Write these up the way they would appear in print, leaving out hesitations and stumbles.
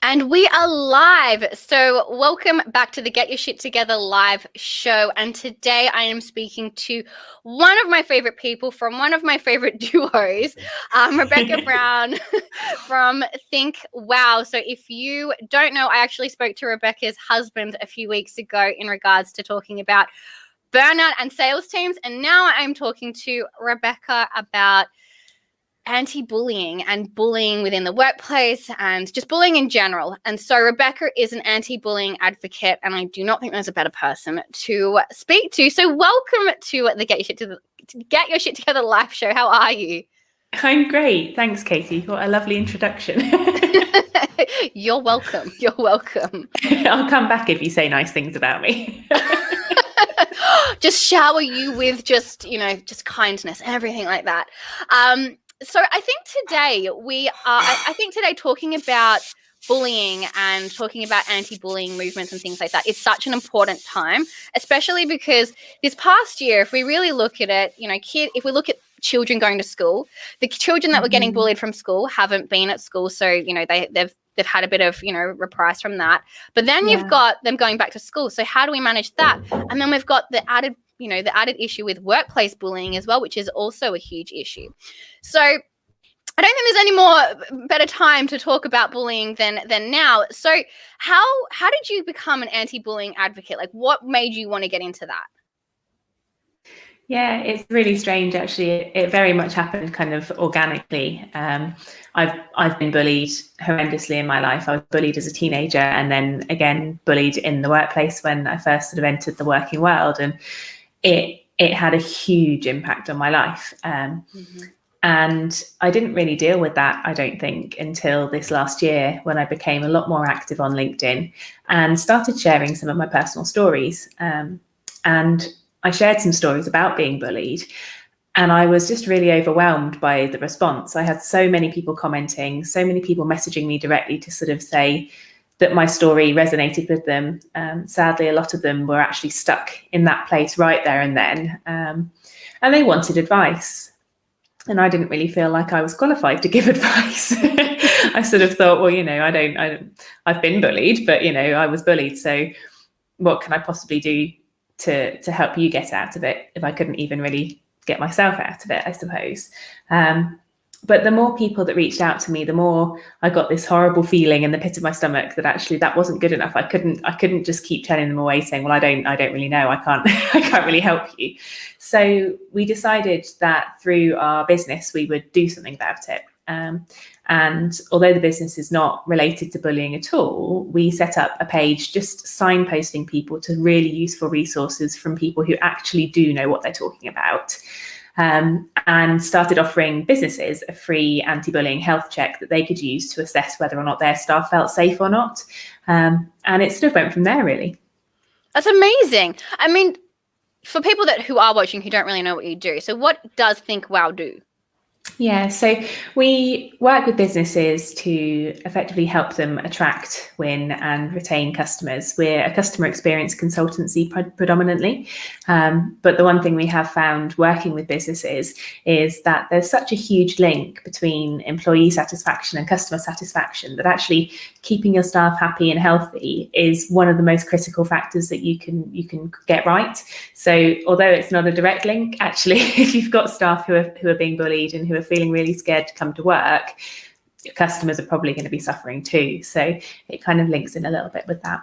And we are live. So welcome back to the Get Your Shit Together live show. And today I am speaking to one of my favorite people from one of my favorite duos, Rebecca Brown from Think Wow. So if you don't know, I actually spoke to Rebecca's husband a few weeks ago in regards to talking about burnout and sales teams. And now I'm talking to Rebecca about anti-bullying and bullying within the workplace and just bullying in general. And so Rebecca is an anti-bullying advocate, and I do not think there's a better person to speak to. So welcome to the Get Your Shit Together live show. How are you? I'm great. Thanks, Katie. What a lovely introduction. You're welcome. You're welcome. I'll come back if you say nice things about me. Just shower you with just kindness, everything like that. So I think today talking about bullying and talking about anti-bullying movements and things like that is such an important time, especially because this past year, if we really look at it, if we look at children going to school, the children that were getting bullied from school haven't been at school, so they've had a bit of reprise from that. But then you've got them going back to school. So how do we manage that? And then we've got the added issue with workplace bullying as well, which is also a huge issue. So I don't think there's any more better time to talk about bullying than now. So how did you become an anti-bullying advocate? Like, what made you want to get into that? Yeah, it's really strange, actually. It very much happened kind of organically. I've been bullied horrendously in my life. I was bullied as a teenager, and then again bullied in the workplace when I first sort of entered the working world, and it had a huge impact on my life. And I didn't really deal with that, I don't think, until this last year, when I became a lot more active on LinkedIn and started sharing some of my personal stories. And I shared some stories about being bullied, and I was just really overwhelmed by the response. I had so many people commenting, so many people messaging me directly to sort of say that my story resonated with them. Sadly, a lot of them were actually stuck in that place right there and then, and they wanted advice. And I didn't really feel like I was qualified to give advice. I sort of thought, well, I've been bullied, but I was bullied. So what can I possibly do to help you get out of it if I couldn't even really get myself out of it, I suppose. But the more people that reached out to me, the more I got this horrible feeling in the pit of my stomach that actually that wasn't good enough. I couldn't just keep turning them away saying, well, I don't really know. I can't really help you. So we decided that through our business, we would do something about it. And although the business is not related to bullying at all, we set up a page just signposting people to really useful resources from people who actually do know what they're talking about. And started offering businesses a free anti-bullying health check that they could use to assess whether or not their staff felt safe or not. And it sort of went from there, really. That's amazing. I mean, for people who are watching who don't really know what you do, so what does Think Wow do? Yeah, so we work with businesses to effectively help them attract, win and retain customers. We're a customer experience consultancy predominantly, but the one thing we have found working with businesses is that there's such a huge link between employee satisfaction and customer satisfaction that actually keeping your staff happy and healthy is one of the most critical factors that you can get right. So although it's not a direct link, actually, if you've got staff who are being bullied and who are feeling really scared to come to work, your customers are probably going to be suffering too. So it kind of links in a little bit with that.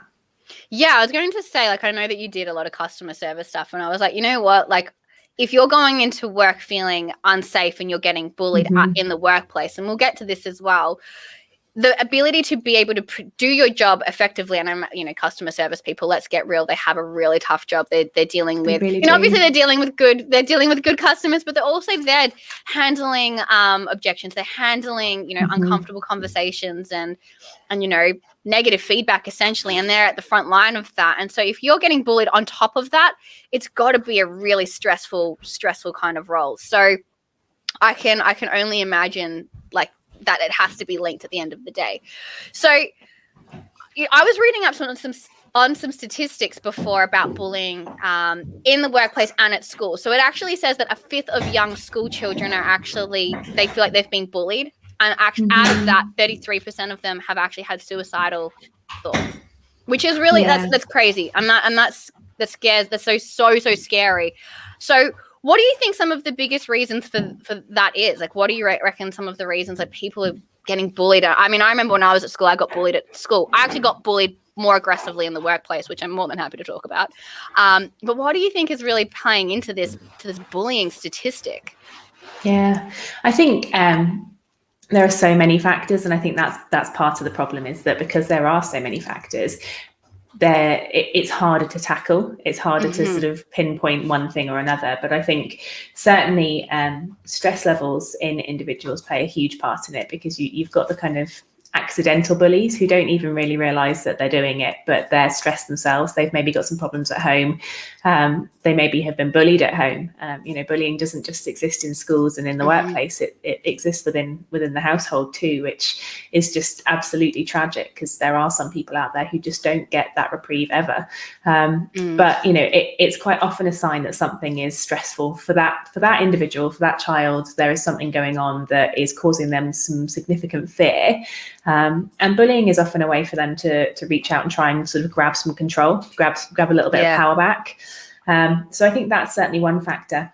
Yeah, I was going to say, I know that you did a lot of customer service stuff, and I was like, you know what, if you're going into work feeling unsafe and you're getting bullied in the workplace, and we'll get to this as well, the ability to be able to do your job effectively, and I'm, customer service people, let's get real, they have a really tough job. They're dealing with, obviously they're dealing with good customers, but they're also there handling objections. They're handling, uncomfortable conversations and negative feedback essentially, and they're at the front line of that. And so if you're getting bullied on top of that, it's got to be a really stressful kind of role. So I can only imagine that it has to be linked at the end of the day. So I was reading up some statistics before about bullying in the workplace and at school. So it actually says that a fifth of young school children they feel like they've been bullied And out of that, 33% of them have actually had suicidal thoughts, which is really, that's crazy. And that's so scary. So what do you think some of the biggest reasons for that is? Like, what do you reckon some of the reasons that people are getting bullied? I mean, I remember when I was at school, I got bullied at school. I actually got bullied more aggressively in the workplace, which I'm more than happy to talk about. But what do you think is really playing into this bullying statistic? Yeah, I think there are so many factors, and I think that's part of the problem, is that because there are so many factors, it's harder to tackle. It's harder to sort of pinpoint one thing or another. But I think certainly stress levels in individuals play a huge part in it, because you've got the kind of accidental bullies who don't even really realize that they're doing it, but they're stressed themselves. They've maybe got some problems at home. They maybe have been bullied at home. Bullying doesn't just exist in schools and in the workplace. It exists within the household too, which is just absolutely tragic, because there are some people out there who just don't get that reprieve ever. But it's quite often a sign that something is stressful for that individual, for that child. There is something going on that is causing them some significant fear. And bullying is often a way for them to reach out and try and sort of grab some control, grab a little bit of power back. So I think that's certainly one factor.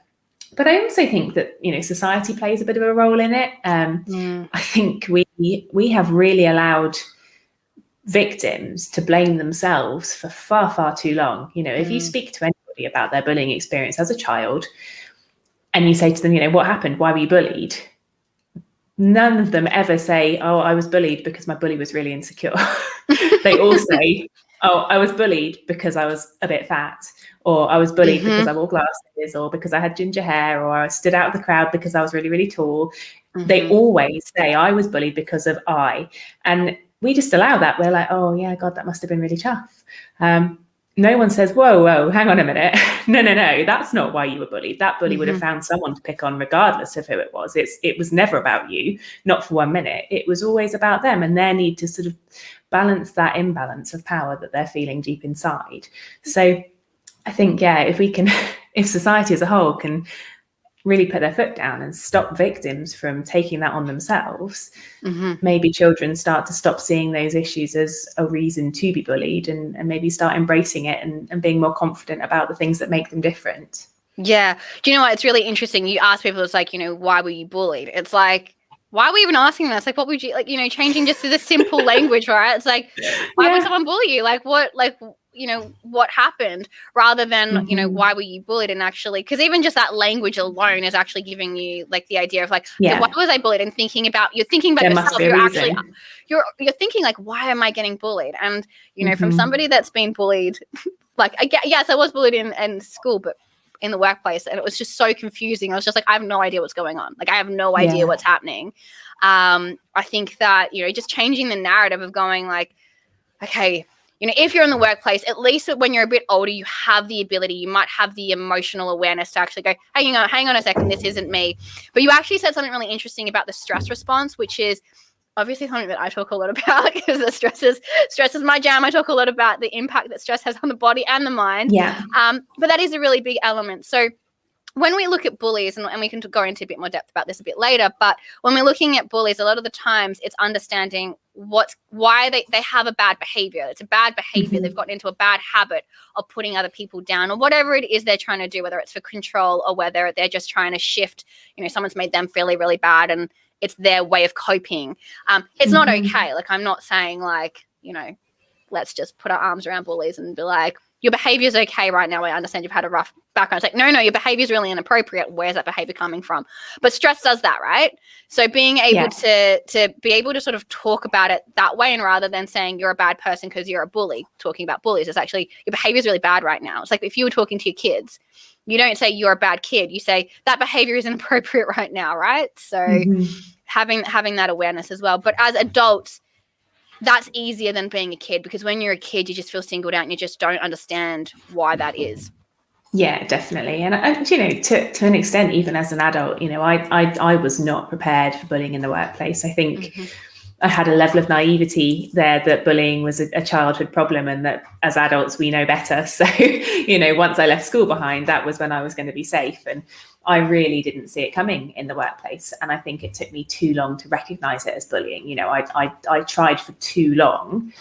But I also think that, society plays a bit of a role in it. I think we have really allowed victims to blame themselves for far, far too long. If you speak to anybody about their bullying experience as a child and you say to them, what happened? Why were you bullied? None of them ever say, oh, I was bullied because my bully was really insecure. They all say, oh, I was bullied because I was a bit fat, or I was bullied because I wore glasses, or because I had ginger hair, or I stood out of the crowd because I was really, really tall. They always say, I was bullied because of I. And we just allow that. We're like, oh, yeah, God, that must have been really tough. No one says, whoa, hang on a minute. No, that's not why you were bullied. That bully would have found someone to pick on regardless of who it was. It was never about you, not for 1 minute. It was always about them and their need to sort of balance that imbalance of power that they're feeling deep inside. So I think, if society as a whole can really put their foot down and stop victims from taking that on themselves, maybe children start to stop seeing those issues as a reason to be bullied, and maybe start embracing it and being more confident about the things that make them different. Yeah. Do you know what? It's really interesting. You ask people, it's like, why were you bullied? It's like, why are we even asking that? It's like, what would you, like, changing just to the simple language, right? It's like, why would someone bully you? Like, what happened, rather than, why were you bullied? And actually, because even just that language alone is actually giving you like the idea of like, why was I bullied? And you're thinking about yourself. You're actually, you're thinking like, why am I getting bullied? And, from somebody that's been bullied, like, yes, I was bullied in school, but in the workplace, and it was just so confusing. I was just like, I have no idea what's going on. Like, I have no idea what's happening. I think that, just changing the narrative of going like, okay, if you're in the workplace, at least when you're a bit older, you have the ability, you might have the emotional awareness to actually go, hang on a second, this isn't me. But you actually said something really interesting about the stress response, which is obviously something that I talk a lot about, because the stress is my jam. I talk a lot about the impact that stress has on the body and the mind. Yeah. But that is a really big element. So when we look at bullies, and we can go into a bit more depth about this a bit later, but when we're looking at bullies, a lot of the times it's understanding why they have a bad behavior. It's a bad behavior. They've gotten into a bad habit of putting other people down, or whatever it is they're trying to do, whether it's for control or whether they're just trying to shift, someone's made them feel really bad and it's their way of coping. It's not okay. Like, I'm not saying like, let's just put our arms around bullies and be like, your behavior is okay right now. I understand you've had a rough background. It's like, no, your behavior is really inappropriate. Where's that behavior coming from? But stress does that, right? So being able to be able to sort of talk about it that way, and rather than saying you're a bad person because you're a bully, talking about bullies, it's actually, your behavior is really bad right now. It's like if you were talking to your kids, you don't say you're a bad kid. You say that behavior is inappropriate right now, right? So having that awareness as well. But as adults, that's easier than being a kid, because when you're a kid, you just feel singled out and you just don't understand why that is. Yeah, definitely. And to an extent, even as an adult, I was not prepared for bullying in the workplace. I think I had a level of naivety there that bullying was a childhood problem, and that as adults we know better. So, once I left school behind, that was when I was going to be safe. And I really didn't see it coming in the workplace. And I think it took me too long to recognize it as bullying. I tried for too long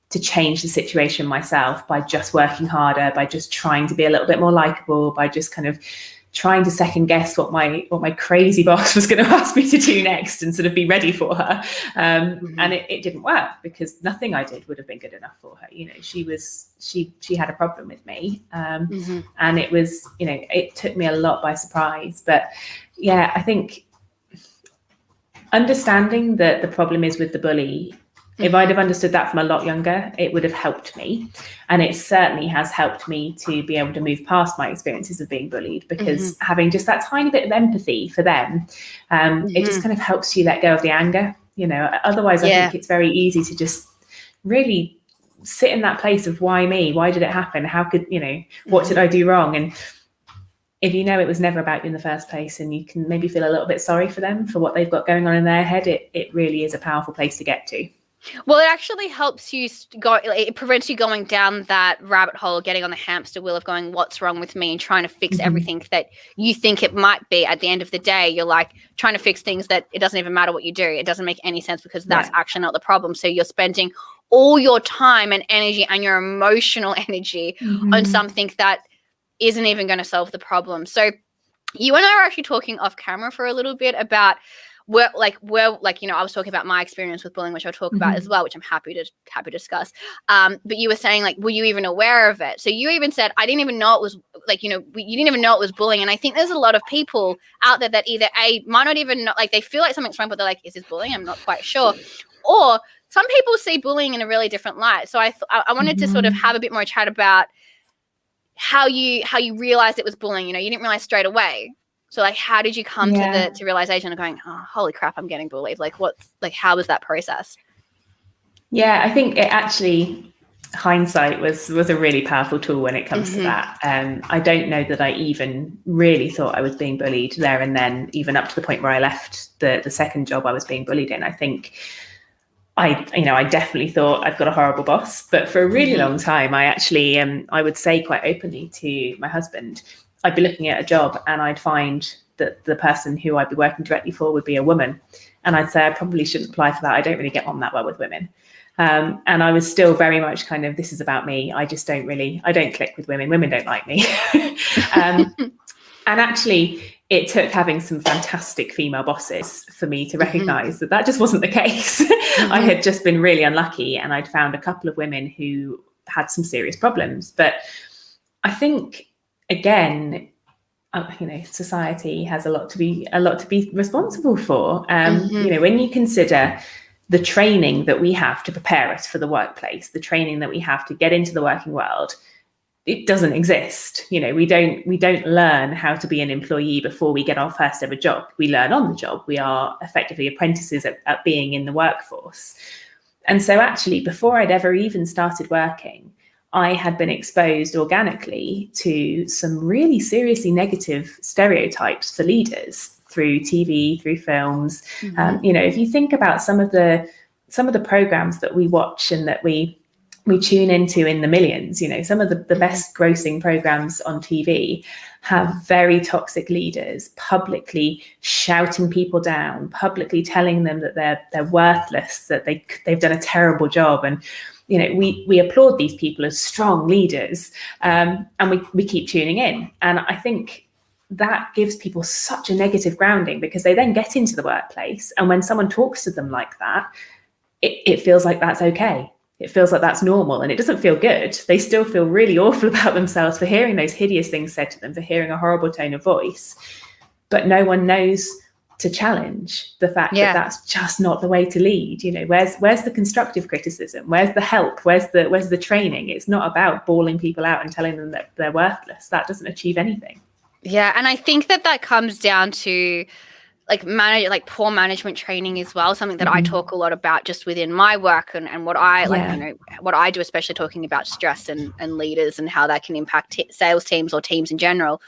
to change the situation myself by just working harder, by just trying to be a little bit more likable, by just kind of trying to second guess what my crazy boss was going to ask me to do next and sort of be ready for her. And it didn't work, because nothing I did would have been good enough for her. She had a problem with me. And it was, it took me a lot by surprise. But yeah, I think understanding that the problem is with the bully, if I'd have understood that from a lot younger, it would have helped me. And it certainly has helped me to be able to move past my experiences of being bullied, because having just that tiny bit of empathy for them, it just kind of helps you let go of the anger. Otherwise, I think it's very easy to just really sit in that place of why me? Why did it happen? How could, what did I do wrong? And if it was never about you in the first place, and you can maybe feel a little bit sorry for them for what they've got going on in their head, it really is a powerful place to get to. Well, it actually helps you it prevents you going down that rabbit hole, getting on the hamster wheel of going, what's wrong with me, and trying to fix everything that you think it might be. At the end of the day, you're like trying to fix things that it doesn't even matter what you do. It doesn't make any sense, because that's actually not the problem. So you're spending all your time and energy and your emotional energy on something that isn't even going to solve the problem. So you and I were actually talking off camera for a little bit about I was talking about my experience with bullying, which I'll talk about as well, which I'm happy to discuss. But you were saying, like, were you even aware of it? So you even said, I didn't even know it was you didn't even know it was bullying. And I think there's a lot of people out there that either might not even know, like, they feel like something's wrong, but they're like, is this bullying? I'm not quite sure. Or some people see bullying in a really different light. So I wanted to sort of have a bit more chat about how you realized it was bullying. You didn't realize straight away. So, like, how did you come to the realization of going, oh, holy crap, I'm getting bullied? Like, how was that process? Yeah, I think it actually, hindsight was a really powerful tool when it comes to that. I don't know that I even really thought I was being bullied there and then, even up to the point where I left the second job I was being bullied in. I think I definitely thought I've got a horrible boss, but for a really long time, I actually, I would say quite openly to my husband, I'd be looking at a job and I'd find that the person who I'd be working directly for would be a woman. And I'd say I probably shouldn't apply for that. I don't really get on that well with women. And I was still very much kind of, this is about me. I don't click with women. Women don't like me. And actually, it took having some fantastic female bosses for me to recognize that just wasn't the case. I had just been really unlucky, and I'd found a couple of women who had some serious problems. But I think, again, society has a lot to be responsible for. When you consider the training that we have to prepare us for the workplace, the training that we have to get into the working world, it doesn't exist. We don't learn how to be an employee before we get our first ever job. We learn on the job. We are effectively apprentices at being in the workforce. And so actually, before I'd ever even started working, I had been exposed organically to some really seriously negative stereotypes for leaders through TV, through films. If you think about some of the programs that we watch and that we tune into in the millions, some of the best grossing programs on TV have very toxic leaders publicly shouting people down, publicly telling them that they're worthless, that they've done a terrible job. And we applaud these people as strong leaders, and we keep tuning in. And I think that gives people such a negative grounding, because they then get into the workplace, and when someone talks to them like that, it feels like that's okay. It feels like that's normal, and it doesn't feel good. They still feel really awful about themselves for hearing those hideous things said to them, for hearing a horrible tone of voice. But no one knows to challenge the fact that that's just not the way to lead. Where's the constructive criticism? Where's the help? Where's the training? It's not about bawling people out and telling them that they're worthless. That doesn't achieve anything. Yeah, and I think that comes down to poor management training as well, something that I talk a lot about just within my work and what I what I do, especially talking about stress and leaders and how that can impact sales teams or teams in general.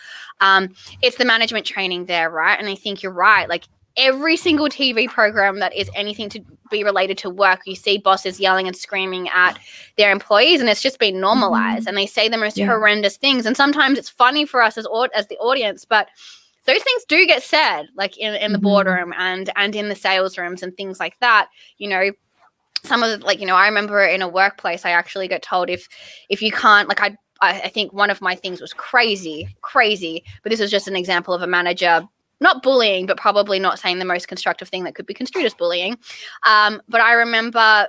It's the management training there, right? And I think you're right. Like, every single TV program that is anything to be related to work, you see bosses yelling and screaming at their employees, and it's just been normalized. And they say the most horrendous things. And sometimes it's funny for us as the audience, but those things do get said, like in the boardroom and in the sales rooms and things like that. You know, some of the, like, you know, I remember in a workplace, I actually got told if you can't, like, I think one of my things was crazy, but this was just an example of a manager not bullying, but probably not saying the most constructive thing that could be construed as bullying. But I remember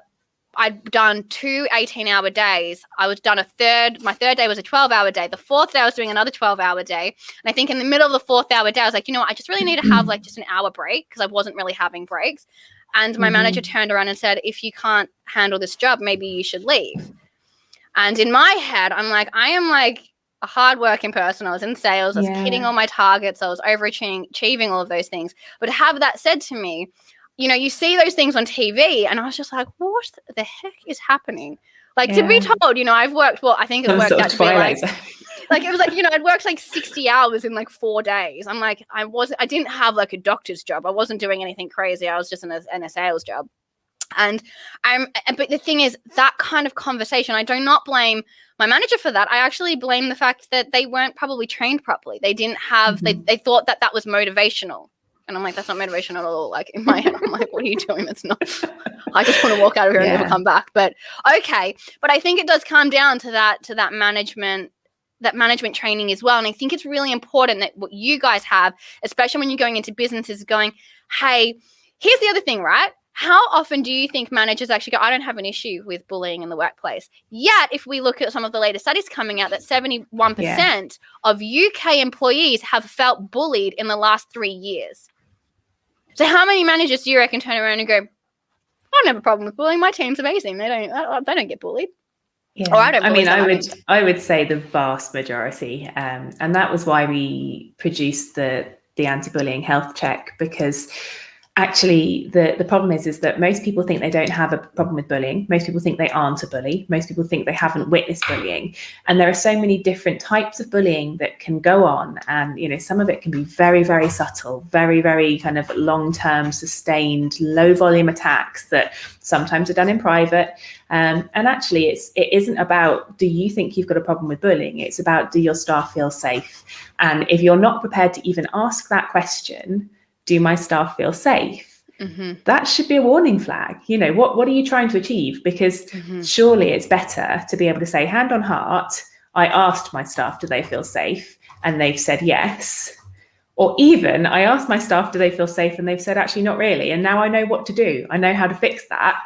I'd done 2 18-hour days. I was done my third day was a 12-hour day. The fourth day I was doing another 12-hour day. And I think in the middle of the 4th hour day, I was like, you know what, I just really need to have like just an hour break, because I wasn't really having breaks. And my manager turned around and said, if you can't handle this job, maybe you should leave. And in my head, I'm like, I am like a hardworking person. I was in sales. I was hitting all my targets. I was overachieving all of those things. But to have that said to me, you know, you see those things on TV, and I was just like, what the heck is happening? Like, to be told, you know, I've worked, well, I think it worked out to be like, it was like, you know, I'd worked like 60 hours in like 4 days. I'm like, I didn't have like a doctor's job. I wasn't doing anything crazy. I was just in a sales job. But the thing is, that kind of conversation, I do not blame my manager for that. I actually blame the fact that they weren't probably trained properly. They didn't have, they thought that was motivational. And I'm like, that's not motivational at all. Like, in my head, I'm like, what are you doing? That's not, I just want to walk out of here and never come back. But okay. But I think it does come down to that management training as well. And I think it's really important that what you guys have, especially when you're going into businesses, going, hey, here's the other thing, right? How often do you think managers actually go, I don't have an issue with bullying in the workplace? Yet, if we look at some of the latest studies coming out, that 71% of UK employees have felt bullied in the last 3 years. So how many managers do you reckon turn around and go, I don't have a problem with bullying. My team's amazing. They don't get bullied. Yeah. Or I would say the vast majority. And that was why we produced the anti-bullying health check, because actually the problem is that most people think they don't have a problem with bullying. Most people think they aren't a bully. Most people think they haven't witnessed bullying. And there are so many different types of bullying that can go on. And, you know, some of it can be very, very subtle, very, very kind of long-term, sustained, low volume attacks that sometimes are done in private. And actually it isn't about, do you think you've got a problem with bullying? It's about, do your staff feel safe? And if you're not prepared to even ask that question, do my staff feel safe? That should be a warning flag. You know, what are you trying to achieve? Because surely it's better to be able to say, hand on heart, I asked my staff, do they feel safe? And they've said yes. Or even I asked my staff, do they feel safe? And they've said, actually, not really. And now I know what to do. I know how to fix that.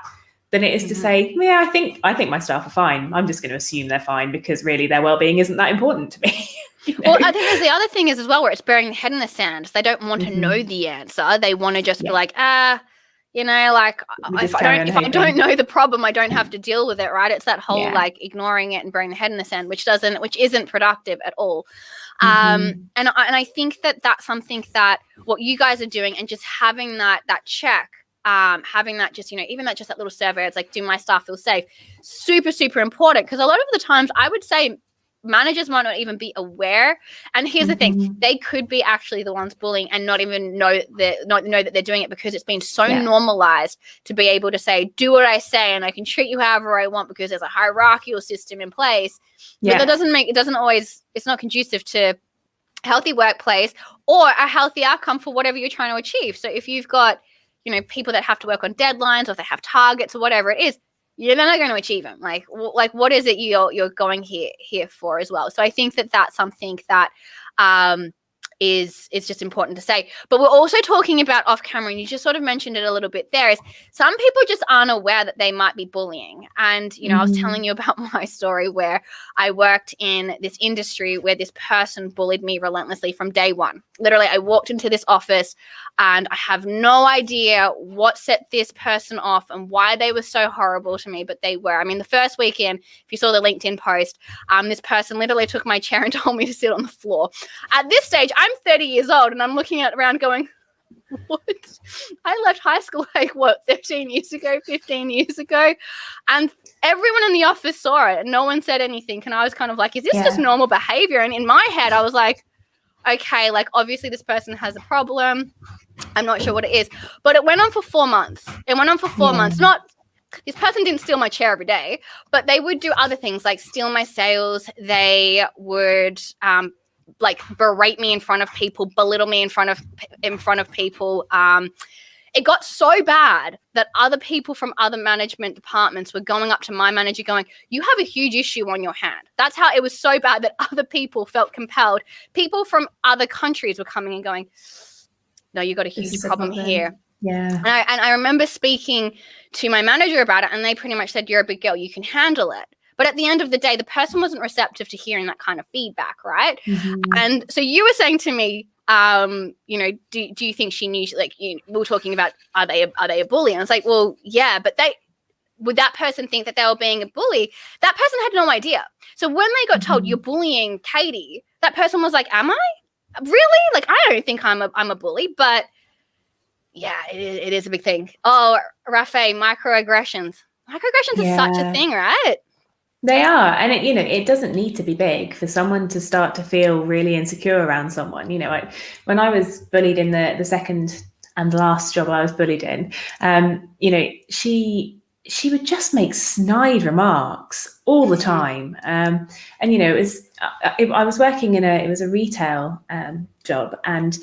Than it is to say, yeah, I think my staff are fine. I'm just going to assume they're fine, because really their well-being isn't that important to me. You know? Well, I think there's the other thing is as well, where it's burying the head in the sand. They don't want to know the answer. They want to just be like, you know, like if I don't know the problem, I don't have to deal with it, right? It's that whole like ignoring it and burying the head in the sand, which isn't productive at all. And I think that that's something that what you guys are doing, and just having that check. Having that just, you know, even that little survey, it's like, do my staff feel safe? Super, super important, because a lot of the times I would say managers might not even be aware. And here's the thing, they could be actually the ones bullying and not even know that they're doing it, because it's been so normalized to be able to say, do what I say and I can treat you however I want, because there's a hierarchical system in place. But it's not conducive to a healthy workplace or a healthy outcome for whatever you're trying to achieve. So if you've got, you know, people that have to work on deadlines, or if they have targets or whatever it is, you're not going to achieve them. Like what is it you're going here for as well? So I think that that's something that is just important to say. But we're also talking about off camera, and you just sort of mentioned it a little bit there, is some people just aren't aware that they might be bullying. And, you know, I was telling you about my story where I worked in this industry where this person bullied me relentlessly from day one. Literally, I walked into this office and I have no idea what set this person off and why they were so horrible to me, but they were. I mean, the first weekend, if you saw the LinkedIn post, this person literally took my chair and told me to sit on the floor. At this stage, I'm 30 years old and I'm looking around going, what? I left high school 13 years ago, 15 years ago, and everyone in the office saw it and no one said anything. And I was kind of like, is this just normal behavior? And in my head, I was like, okay, like obviously this person has a problem. I'm not sure what it is. But it went on for 4 months. It went on for 4 months. Not this person didn't steal my chair every day, but they would do other things like steal my sales. They would like berate me in front of people, belittle me in front of people. It got so bad that other people from other management departments were going up to my manager going, you have a huge issue on your hand. That's how it was so bad that other people felt compelled. People from other countries were coming and going, no, you got a huge problem here. Yeah. And I remember speaking to my manager about it, and they pretty much said, you're a big girl, you can handle it. But at the end of the day, the person wasn't receptive to hearing that kind of feedback, right? And so you were saying to me, you know, do you think she knew, like, we were talking about, are they a bully? And I was like, well, yeah, but would that person think that they were being a bully? That person had no idea. So when they got told you're bullying Katie, that person was like, am I? Really? Like, I don't think I'm a bully, but yeah, it is a big thing. Oh, Rafe, microaggressions. Microaggressions is such a thing, right? They are. And it doesn't need to be big for someone to start to feel really insecure around someone. When I was bullied in the second and last job I was bullied in, she would just make snide remarks all the time. And I was working it was a retail job, and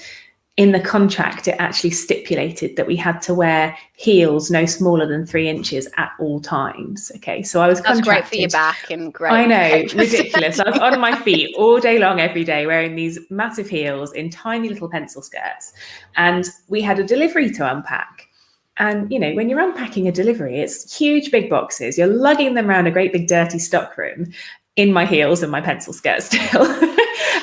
in the contract, it actually stipulated that we had to wear heels no smaller than 3 inches at all times. Okay, so I was contracted. That's great for your back and great. I know, ridiculous. I was on my feet all day long, every day, wearing these massive heels in tiny little pencil skirts. And we had a delivery to unpack. And, when you're unpacking a delivery, it's huge, big boxes. You're lugging them around a great big dirty stockroom in my heels and my pencil skirt still.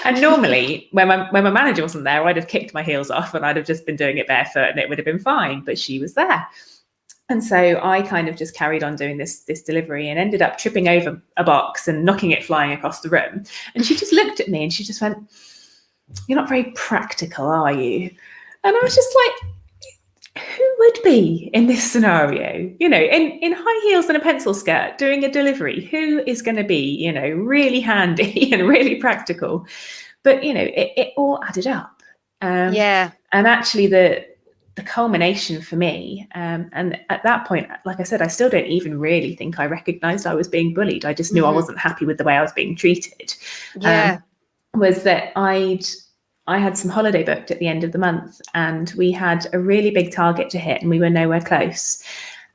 And normally when my manager wasn't there, I'd have kicked my heels off and I'd have just been doing it barefoot and it would have been fine. But she was there. And so I kind of just carried on doing this delivery and ended up tripping over a box and knocking it flying across the room. And she just looked at me and she just went, you're not very practical, are you? And I was just like, who would be in this scenario, in high heels and a pencil skirt doing a delivery? Who is going to be, really handy and really practical? But, it all added up. And actually the culmination for me, and at that point, like I said, I still don't even really think I recognized I was being bullied. I just knew I wasn't happy with the way I was being treated. Was that I had some holiday booked at the end of the month, and we had a really big target to hit and we were nowhere close.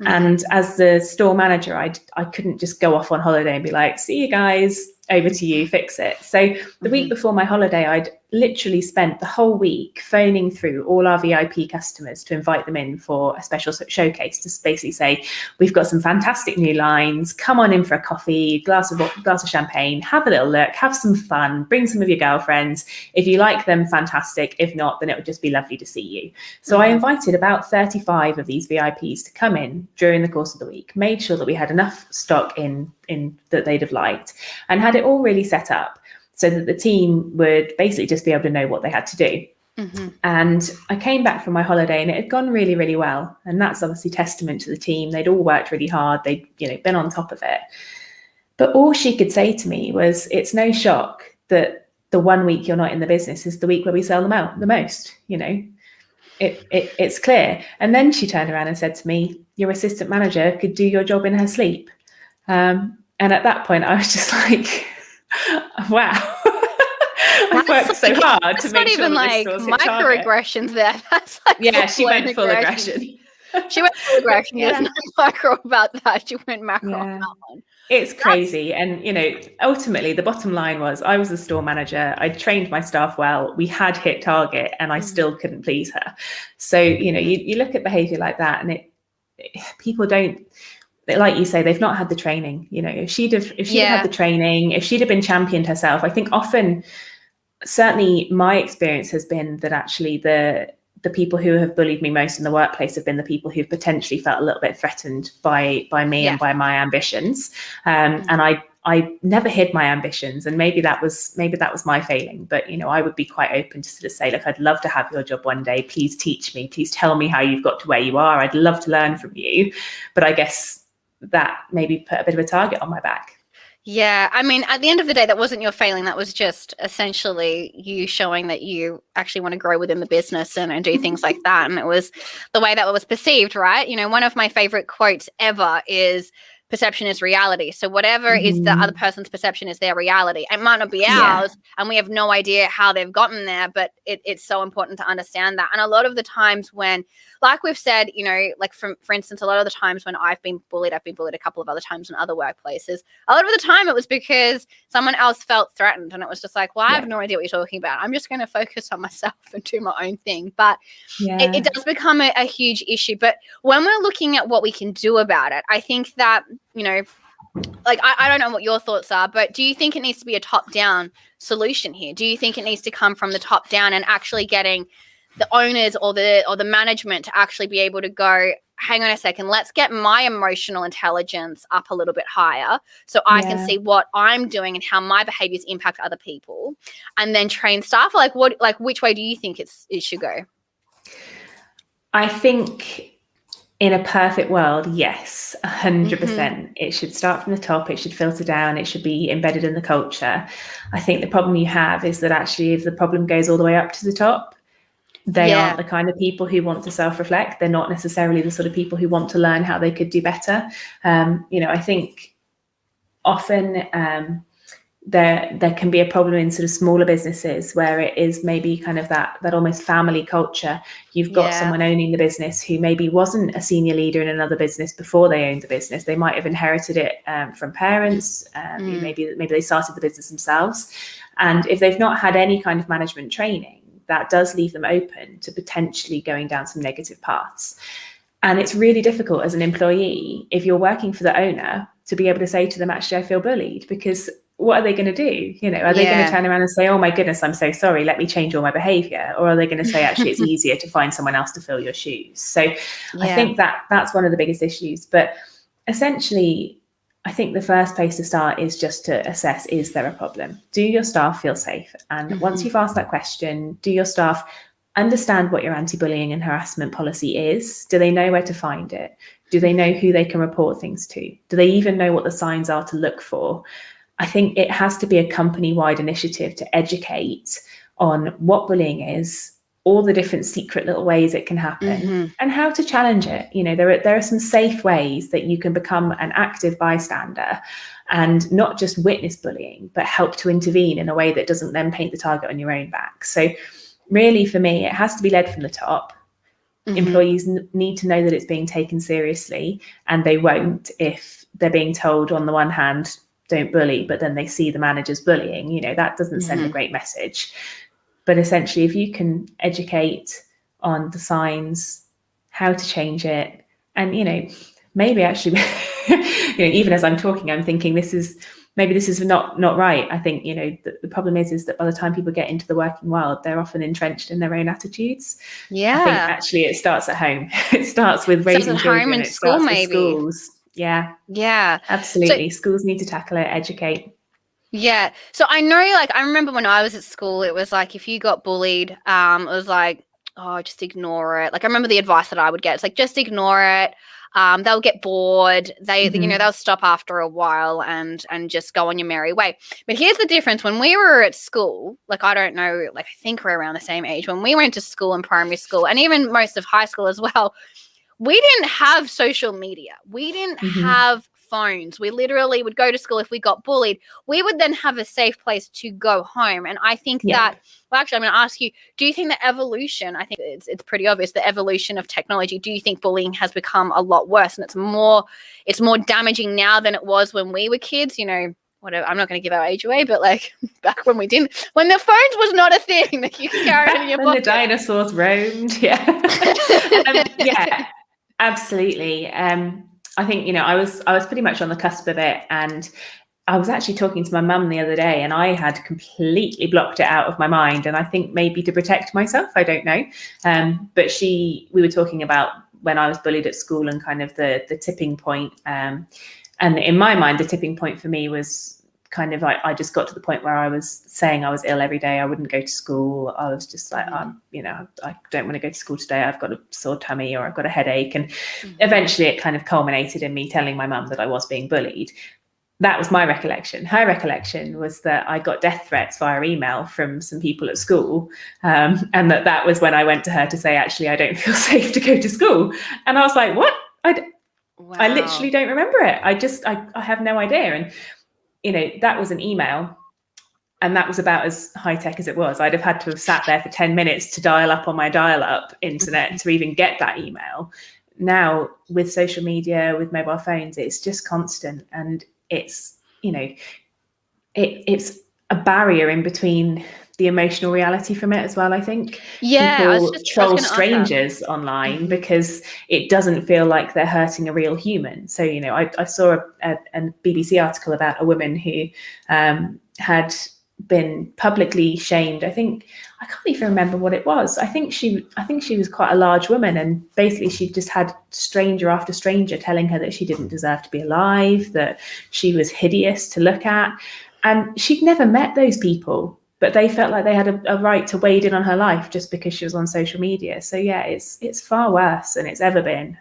And as the store manager, I couldn't just go off on holiday and be like, see you guys, over to you, fix it. So the week before my holiday, I'd literally spent the whole week phoning through all our VIP customers to invite them in for a special showcase, to basically say, we've got some fantastic new lines, come on in for a coffee, glass of champagne, have a little look, have some fun, bring some of your girlfriends. If you like them, fantastic. If not, then it would just be lovely to see you. So I invited about 35 of these VIPs to come in during the course of the week, made sure that we had enough stock in that they'd have liked, and had it all really set up so that the team would basically just be able to know what they had to do. And I came back from my holiday and it had gone really, really well. And that's obviously testament to the team. They'd all worked really hard. They'd been on top of it. But all she could say to me was, it's no shock that the 1 week you're not in the business is the week where we sell them out the most. It's clear. And then she turned around and said to me, your assistant manager could do your job in her sleep. And at that point, I was just like, wow. I've worked so hard to make sure that this stores hit target. Microaggressions there. That's like she went full aggression. She went full aggression. There's no micro about that. She went macro on that one. It's crazy. And, ultimately the bottom line was I was the store manager. I trained my staff well. We had hit target and I still couldn't please her. So, you look at behavior like that and people don't, like you say, they've not had the training. If she'd had the training, if she'd have been championed herself, I think often, certainly my experience has been that actually the people who have bullied me most in the workplace have been the people who've potentially felt a little bit threatened by me and by my ambitions. And I never hid my ambitions, and maybe that was my failing. But I would be quite open to sort of say, look, I'd love to have your job one day. Please teach me. Please tell me how you've got to where you are. I'd love to learn from you. But I guess that maybe put a bit of a target on my back. Yeah, I mean, at the end of the day, that wasn't your failing. That was just essentially you showing that you actually want to grow within the business and do things like that. And it was the way that it was perceived, right? You know, one of my favorite quotes ever is perception is reality. So whatever is the other person's perception is their reality. It might not be ours, and we have no idea how they've gotten there, but it's so important to understand that. And a lot of the times when, like we've said, you know, like for instance, a lot of the times when I've been bullied a couple of other times in other workplaces. A lot of the time it was because someone else felt threatened, and it was just like, well, I have no idea what you're talking about. I'm just going to focus on myself and do my own thing. But it does become a huge issue. But when we're looking at what we can do about it, I think that, you know, like, I don't know what your thoughts are, but do you think it needs to be a top-down solution here? Do you think it needs to come from the top down and actually getting the owners or the management to actually be able to go, hang on a second, let's get my emotional intelligence up a little bit higher so I can see what I'm doing and how my behaviors impact other people, and then train staff? Like, which way do you think it should go? I think in a perfect world, yes, 100%. It should start from the top. It should filter down. It should be embedded in the culture. I think the problem you have is that actually if the problem goes all the way up to the top, they aren't the kind of people who want to self-reflect. They're not necessarily the sort of people who want to learn how they could do better. You know, I think often there can be a problem in sort of smaller businesses where it is maybe kind of that almost family culture. You've got someone owning the business who maybe wasn't a senior leader in another business before they owned the business. They might have inherited it from parents. Maybe they started the business themselves. And if they've not had any kind of management training, that does leave them open to potentially going down some negative paths. And it's really difficult as an employee, if you're working for the owner, to be able to say to them, actually, I feel bullied, because what are they going to do? You know, are they going to turn around and say, oh my goodness, I'm so sorry, let me change all my behavior? Or are they going to say, actually, it's easier to find someone else to fill your shoes? So I think that's one of the biggest issues. But essentially, I think the first place to start is just to assess, is there a problem? Do your staff feel safe? And once you've asked that question, do your staff understand what your anti-bullying and harassment policy is? Do they know where to find it? Do they know who they can report things to? Do they even know what the signs are to look for? I think it has to be a company-wide initiative to educate on what bullying is, all the different secret little ways it can happen, and how to challenge it. You know, there are some safe ways that you can become an active bystander and not just witness bullying, but help to intervene in a way that doesn't then paint the target on your own back. So really, for me, it has to be led from the top. Employees need to know that it's being taken seriously, and they won't if they're being told on the one hand, don't bully, but then they see the managers bullying. You know, that doesn't send a great message. But essentially, if you can educate on the signs, how to change it, and, you know, maybe actually, you know, even as I'm talking, I'm thinking this is not right. I think, you know, the problem is that by the time people get into the working world, they're often entrenched in their own attitudes. I think actually it starts at home. It starts with raising children. Home and school, maybe. Schools. Yeah, absolutely. So, schools need to tackle it, educate. Yeah. So I know, like, I remember when I was at school, it was like, if you got bullied, it was like, oh, just ignore it. Like, I remember the advice that I would get. It's like, just ignore it. They'll get bored. You know, they'll stop after a while and just go on your merry way. But here's the difference. When we were at school, like, I don't know, like, I think we're around the same age. When we went to school in primary school, and even most of high school as well, we didn't have social media. We didn't have phones. We literally would go to school. If we got bullied, we would then have a safe place to go home. And I think that, well, actually, I'm going to ask you, do you think the evolution, I think it's pretty obvious, the evolution of technology, do you think bullying has become a lot worse and it's more damaging now than it was when we were kids? You know, whatever, I'm not going to give our age away, but like back when the phones was not a thing that you could carry in your pocket. When the dinosaurs roamed. Yeah, absolutely. I think, you know, I was pretty much on the cusp of it, and I was actually talking to my mum the other day, and I had completely blocked it out of my mind, and I think maybe to protect myself, I don't know. But we were talking about when I was bullied at school and kind of the tipping point. And in my mind, the tipping point for me was kind of like, I just got to the point where I was saying I was ill every day. I wouldn't go to school. I was just like, you know, I don't want to go to school today. I've got a sore tummy or I've got a headache. And eventually it kind of culminated in me telling my mum that I was being bullied. That was my recollection. Her recollection was that I got death threats via email from some people at school, and that was when I went to her to say, actually, I don't feel safe to go to school. And I was like, what? Wow. I literally don't remember it. I have no idea. And, you know, that was an email. And that was about as high tech as it was. I'd have had to have sat there for 10 minutes to dial up on my dial up internet to even get that email. Now, with social media, with mobile phones, it's just constant. And it's, you know, it's a barrier in between the emotional reality from it as well, I think. People troll strangers online because it doesn't feel like they're hurting a real human. So, you know, I saw a BBC article about a woman who had been publicly shamed. I can't even remember what it was. I think she was quite a large woman, and basically she just had stranger after stranger telling her that she didn't deserve to be alive, that she was hideous to look at. And she'd never met those people, but they felt like they had a right to wade in on her life just because she was on social media. So yeah, it's far worse than it's ever been.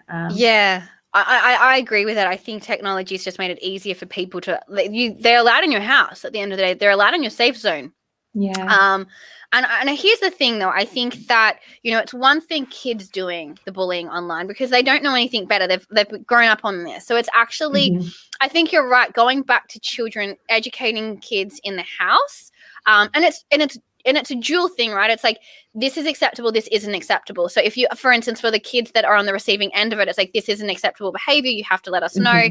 I agree with that. I think technology has just made it easier for people to, they're allowed in your house at the end of the day. They're allowed in your safe zone. Yeah. And here's the thing, though. I think that, you know, it's one thing kids doing the bullying online because they don't know anything better. They've grown up on this. So it's actually, I think you're right, going back to children, educating kids in the house. And it's a dual thing, right? It's like, this is acceptable, this isn't acceptable. So if you, for instance, for the kids that are on the receiving end of it, it's like, this isn't acceptable behavior. You have to let us know.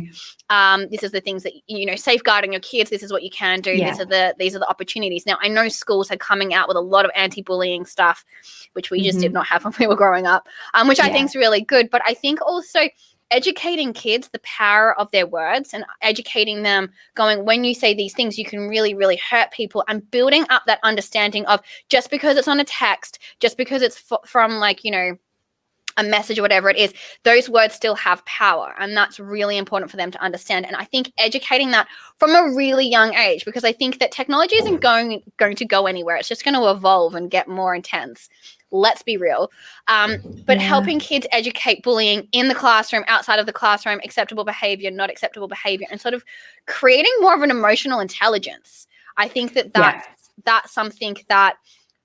This is the things that, you know, safeguarding your kids. This is what you can do. Yeah. These are the opportunities. Now, I know schools are coming out with a lot of anti-bullying stuff, which we just did not have when we were growing up, which I think is really good. But I think also educating kids the power of their words and educating them going, when you say these things, you can really, really hurt people, and building up that understanding of just because it's on a text, just because it's from like, you know, a message or whatever it is, those words still have power. And that's really important for them to understand. And I think educating that from a really young age, because I think that technology isn't going to go anywhere. It's just going to evolve and get more intense. Let's be real. But helping kids educate bullying in the classroom, outside of the classroom, acceptable behavior, not acceptable behavior, and sort of creating more of an emotional intelligence. I think that's something that,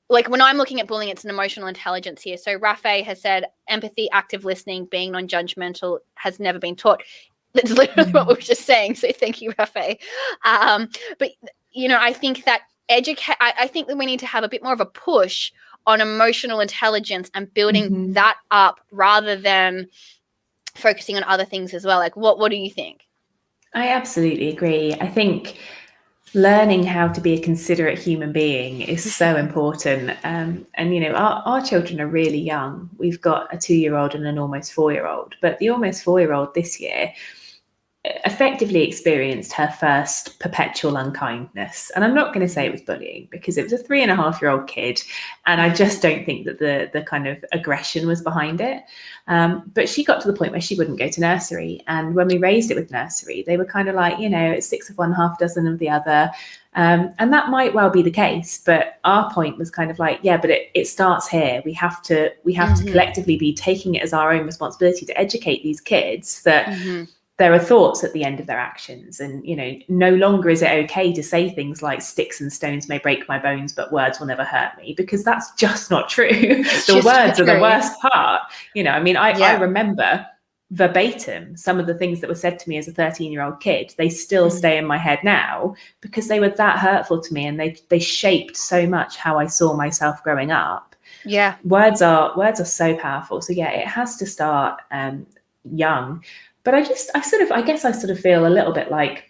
like, when I'm looking at bullying, it's an emotional intelligence here. So Rafe has said empathy, active listening, being non-judgmental has never been taught. That's literally what we were just saying. So thank you, Rafe. But, you know, I think that I think that we need to have a bit more of a push on emotional intelligence and building that up rather than focusing on other things as well. Like, what do you think? I absolutely agree. I think learning how to be a considerate human being is so important. And, you know, our children are really young. We've got a 2-year-old and an almost 4-year-old, but the almost 4-year-old this year effectively experienced her first perpetual unkindness. And I'm not going to say it was bullying, because it was a 3.5-year-old kid, and I just don't think that the kind of aggression was behind it. But she got to the point where she wouldn't go to nursery, and when we raised it with nursery, they were kind of like, you know, it's 6 of one, half dozen of the other. And that might well be the case, but our point was kind of like, yeah, but it starts here. We have to collectively be taking it as our own responsibility to educate these kids that there are thoughts at the end of their actions. And, you know, no longer is it okay to say things like sticks and stones may break my bones, but words will never hurt me, because that's just not true. The words are the worst part. You know, I mean, I remember verbatim some of the things that were said to me as a 13-year-old kid. They still stay in my head now because they were that hurtful to me, and they shaped so much how I saw myself growing up. Yeah. Words are so powerful. So yeah, it has to start young. But I guess I sort of feel a little bit like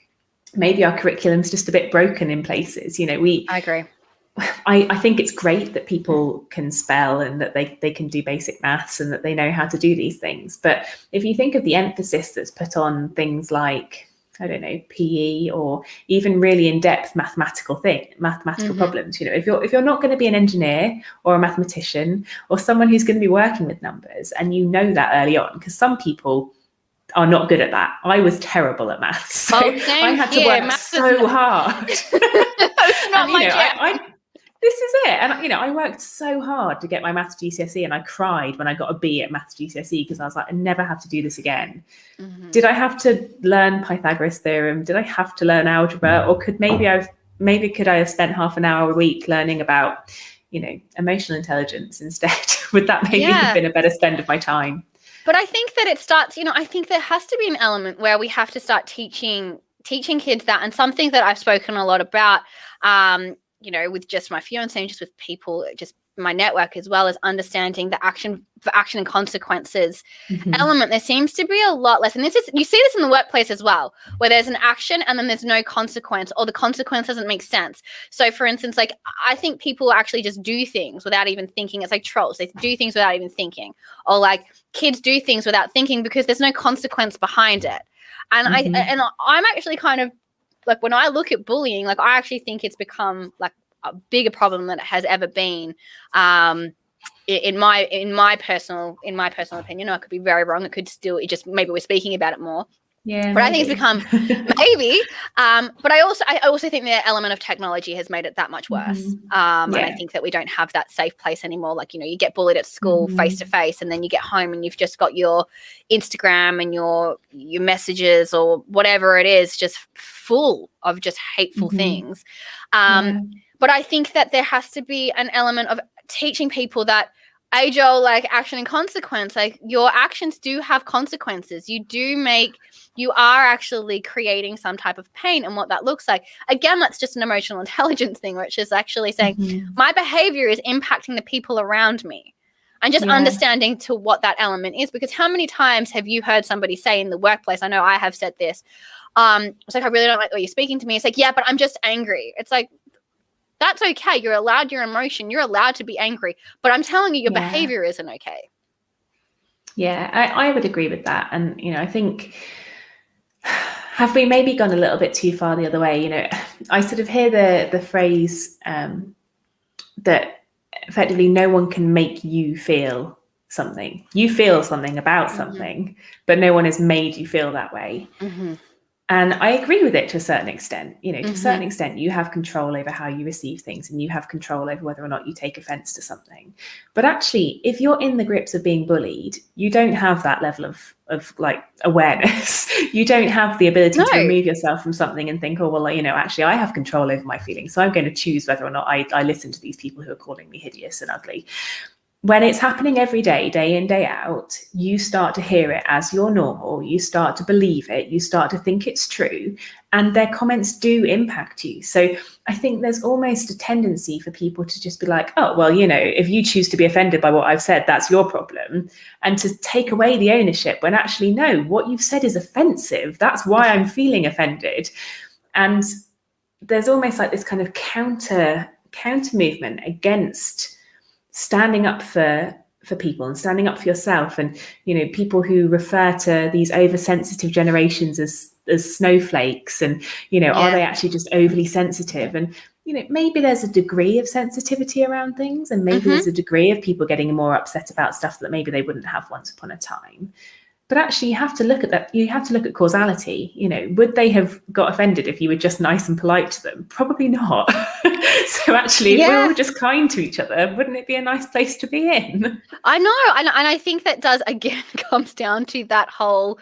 maybe our curriculum's just a bit broken in places. You know, I agree. I think it's great that people can spell and that they can do basic maths and that they know how to do these things. But if you think of the emphasis that's put on things like, I don't know, PE, or even really in-depth mathematical problems, you know, if you're not going to be an engineer or a mathematician or someone who's going to be working with numbers, and you know that early on, because some people are not good at that. I was terrible at maths. So I had to work so hard. It's not my jam. this is it. And, you know, I worked so hard to get my maths GCSE, and I cried when I got a B at maths GCSE because I was like, I never have to do this again. Mm-hmm. Did I have to learn Pythagoras theorem? Did I have to learn algebra? Or could could I have spent half an hour a week learning about, you know, emotional intelligence instead? Would that maybe have been a better spend of my time? But I think that it starts, you know, I think there has to be an element where we have to start teaching kids that, and something that I've spoken a lot about, you know, with just my fiance and just with people, just my network, as well as understanding the action and consequences element. There seems to be a lot less, and you see this in the workplace as well, where there's an action and then there's no consequence, or the consequence doesn't make sense. So for instance, like, I think people actually just do things without even thinking. It's like trolls. They do things without even thinking, or like kids do things without thinking because there's no consequence behind it. And I'm actually kind of like, when I look at bullying, like, I actually think it's become like a bigger problem than it has ever been. In my personal opinion, I could be very wrong. It just maybe we're speaking about it more. Yeah, but maybe. I think it's become maybe. But I also think the element of technology has made it that much worse. And I think that we don't have that safe place anymore. Like, you know, you get bullied at school face to face, and then you get home and you've just got your Instagram and your messages or whatever it is, just full of just hateful things. But I think that there has to be an element of teaching people that age-old, like, action and consequence. Like, your actions do have consequences. You are actually creating some type of pain, and what that looks like. Again, that's just an emotional intelligence thing, which is actually saying my behavior is impacting the people around me, and just understanding to what that element is. Because how many times have you heard somebody say in the workplace, I know I have said this, it's like, I really don't like the way you're speaking to me. It's like, yeah, but I'm just angry. It's like, that's okay. You're allowed your emotion. You're allowed to be angry. But I'm telling you, your behavior isn't okay. Yeah, I would agree with that. And, you know, I think, have we maybe gone a little bit too far the other way? You know, I sort of hear the phrase that effectively no one can make you feel something. You feel something about something, but no one has made you feel that way. And I agree with it to a certain extent. You know, to a certain extent, you have control over how you receive things, and you have control over whether or not you take offense to something. But actually, if you're in the grips of being bullied, you don't have that level of like awareness. You don't have the ability to remove yourself from something and think, oh, well, you know, actually, I have control over my feelings, so I'm going to choose whether or not I listen to these people who are calling me hideous and ugly. When it's happening every day, day in, day out, you start to hear it as your normal. You start to believe it. You start to think it's true. And their comments do impact you. So I think there's almost a tendency for people to just be like, oh, well, you know, if you choose to be offended by what I've said, that's your problem. And to take away the ownership, when actually, no, what you've said is offensive. That's why I'm feeling offended. And there's almost like this kind of counter movement against standing up for people and standing up for yourself. And, you know, people who refer to these oversensitive generations as snowflakes, and, you know, are they actually just overly sensitive? And, you know, maybe there's a degree of sensitivity around things, and maybe there's a degree of people getting more upset about stuff that maybe they wouldn't have once upon a time. But actually, you have to look at that. You have to look at causality. You know, would they have got offended if you were just nice and polite to them? Probably not. So actually, if we're all just kind to each other, wouldn't it be a nice place to be in? I know. And I think that does, again, comes down to that whole,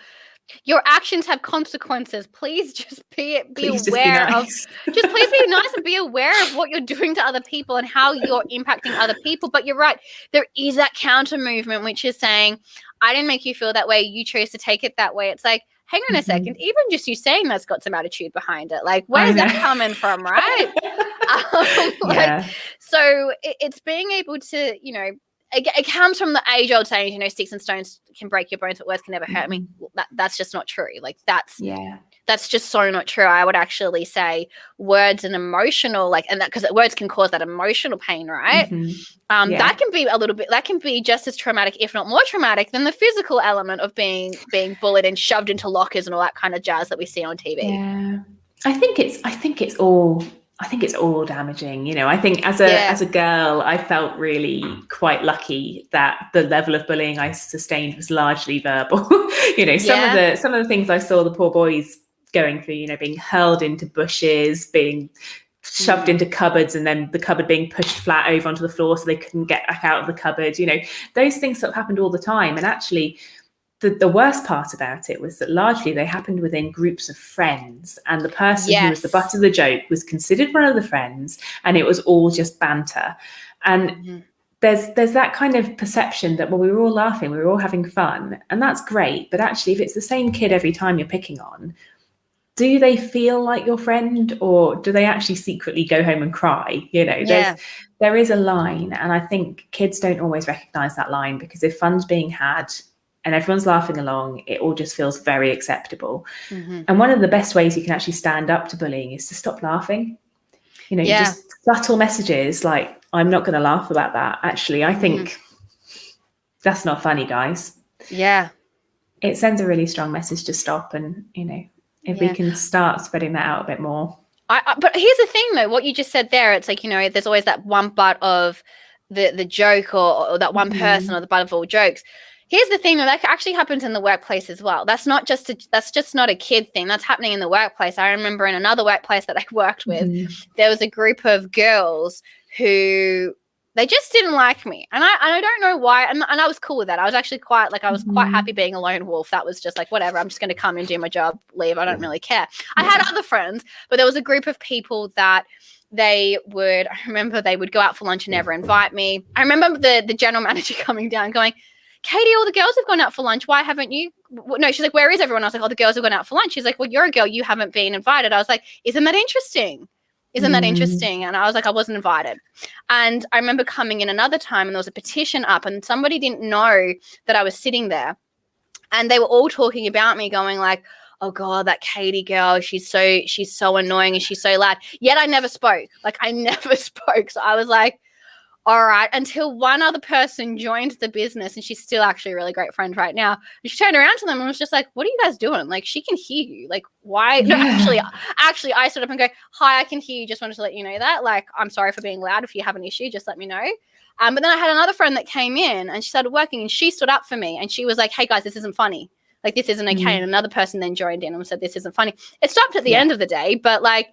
your actions have consequences. Please just be aware of, just please be nice and be aware of what you're doing to other people and how you're impacting other people. But you're right. There is that counter movement, which is saying, I didn't make you feel that way. You chose to take it that way. It's like, hang on a second. Even just you saying that's got some attitude behind it. Like, where's that coming from, right? So it's being able to, you know, it comes from the age-old saying, you know, sticks and stones can break your bones, but words can never hurt me. That's just not true. Like, that's just so not true. I would actually say words and emotional, like, and that, because words can cause that emotional pain, right? That can be that can be just as traumatic, if not more traumatic, than the physical element of being bullied and shoved into lockers and all that kind of jazz that we see on TV. Yeah, I think it's all damaging. You know, I think as a girl, I felt really quite lucky that the level of bullying I sustained was largely verbal. You know, some of the things I saw the poor boys going through, you know, being hurled into bushes, being shoved into cupboards, and then the cupboard being pushed flat over onto the floor so they couldn't get back out of the cupboard. You know, those things sort of happened all the time. And actually, the worst part about it was that largely they happened within groups of friends, and the person who was the butt of the joke was considered one of the friends, and it was all just banter. And there's that kind of perception that, well, we were all laughing, we were all having fun, and that's great. But actually, if it's the same kid every time you're picking on, do they feel like your friend, or do they actually secretly go home and cry? You know, there is a line, and I think kids don't always recognize that line, because if fun's being had and everyone's laughing along, it all just feels very acceptable. And one of the best ways you can actually stand up to bullying is to stop laughing. You know, just subtle messages like, I'm not going to laugh about that. Actually, I think that's not funny, guys. Yeah. It sends a really strong message to stop. And, you know, if we can start spreading that out a bit more. But here's the thing, though, what you just said there, it's like, you know, there's always that one butt of the joke, or that one person, or the butt of all jokes. Here's the thing, though, that actually happens in the workplace as well. That's just not a kid thing. That's happening in the workplace. I remember in another workplace that I worked with, there was a group of girls who, they just didn't like me. And I don't know why. And I was cool with that. I was actually quite happy being a lone wolf. That was just like, whatever, I'm just going to come and do my job, leave. I don't really care. I had other friends, but there was a group of people that I remember they would go out for lunch and never invite me. I remember the general manager coming down going, Katie, all the girls have gone out for lunch. Why haven't you? No, she's like, where is everyone? I was like, oh, the girls have gone out for lunch. She's like, well, you're a girl. You haven't been invited. I was like, isn't that interesting? Isn't that interesting? And I was like, I wasn't invited. And I remember coming in another time, and there was a petition up, and somebody didn't know that I was sitting there. And they were all talking about me, going like, oh God, that Katie girl, she's so annoying and she's so loud. Yet I never spoke. Like, I never spoke. So I was like, all right, until one other person joined the business, and she's still actually a really great friend right now. And she turned around to them and was just like, what are you guys doing? Like, she can hear you. Like, why? Yeah. No, actually, I stood up and go, hi, I can hear you. Just wanted to let you know that. Like, I'm sorry for being loud. If you have an issue, just let me know. But then I had another friend that came in, and she started working, and she stood up for me, and she was like, hey guys, this isn't funny. Like, this isn't okay. And another person then joined in and said, this isn't funny. It stopped at the end of the day, but like,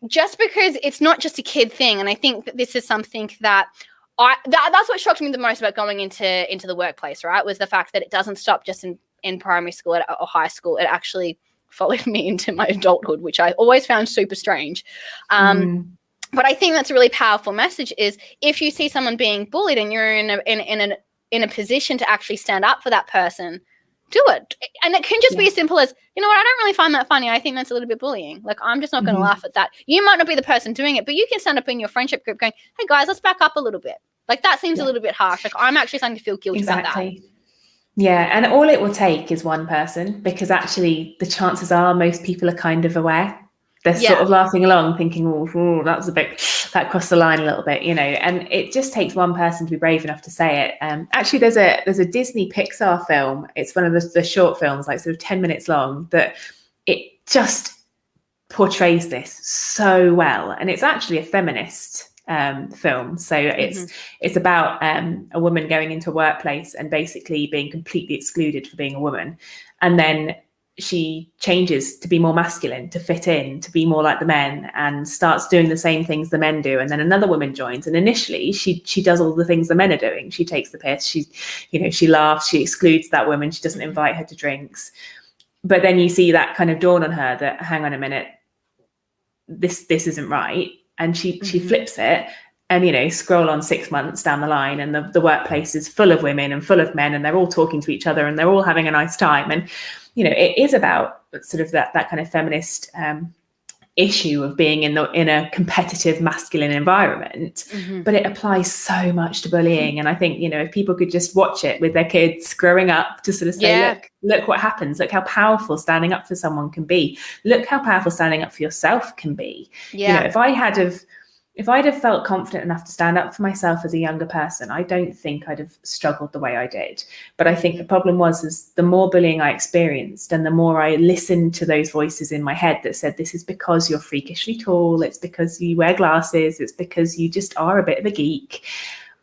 just because it's not just a kid thing. And I think that this is something that that's what shocked me the most about going into the workplace, right? Was the fact that it doesn't stop just in primary school or high school. It actually followed me into my adulthood, which I always found super strange. But I think that's a really powerful message, is if you see someone being bullied and you're in a position to actually stand up for that person, do it. And it can just be as simple as, you know what, I don't really find that funny. I think that's a little bit bullying. Like, I'm just not going to laugh at that. You might not be the person doing it, but you can stand up in your friendship group going, hey guys, let's back up a little bit. Like, that seems a little bit harsh. Like, I'm actually starting to feel guilty about that. Yeah, and all it will take is one person, because actually the chances are most people are kind of aware. They're sort of laughing along thinking, oh, that was that crossed the line a little bit, you know, and it just takes one person to be brave enough to say it. Actually, there's a Disney Pixar film. It's one of the short films, like sort of 10 minutes long, that it just portrays this so well. And it's actually a feminist film. So it's about a woman going into a workplace and basically being completely excluded for being a woman. And then she changes to be more masculine, to fit in, to be more like the men, and starts doing the same things the men do. And then another woman joins, and initially she does all the things the men are doing. She takes the piss, she laughs, she excludes that woman, she doesn't invite her to drinks. But then you see that kind of dawn on her that, hang on a minute, this isn't right. And she flips it, and, you know, scroll on 6 months down the line, and the workplace is full of women and full of men, and they're all talking to each other, and they're all having a nice time. And, you know, it is about sort of that kind of feminist issue of being in a competitive masculine environment, but it applies so much to bullying. And I think, you know, if people could just watch it with their kids growing up, to sort of say, look what happens, look how powerful standing up for someone can be, look how powerful standing up for yourself can be. You know, if I'd have felt confident enough to stand up for myself as a younger person, I don't think I'd have struggled the way I did. But I think the problem was the more bullying I experienced, and the more I listened to those voices in my head that said, this is because you're freakishly tall, it's because you wear glasses, it's because you just are a bit of a geek,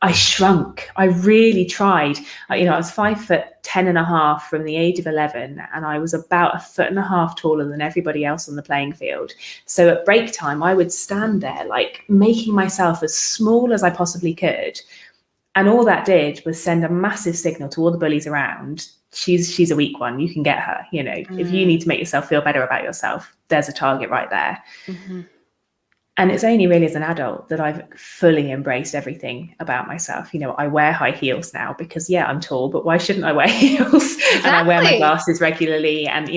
I shrunk. I really tried. I was 5'10.5" from the age of 11, and I was about 1.5 feet taller than everybody else on the playing field. So at break time, I would stand there, like making myself as small as I possibly could. And all that did was send a massive signal to all the bullies around. She's a weak one. You can get her. If you need to make yourself feel better about yourself, there's a target right there. Mm-hmm. And it's only really as an adult that I've fully embraced everything about myself. I wear high heels now because, I'm tall, but why shouldn't I wear heels? Exactly. And I wear my glasses regularly. And,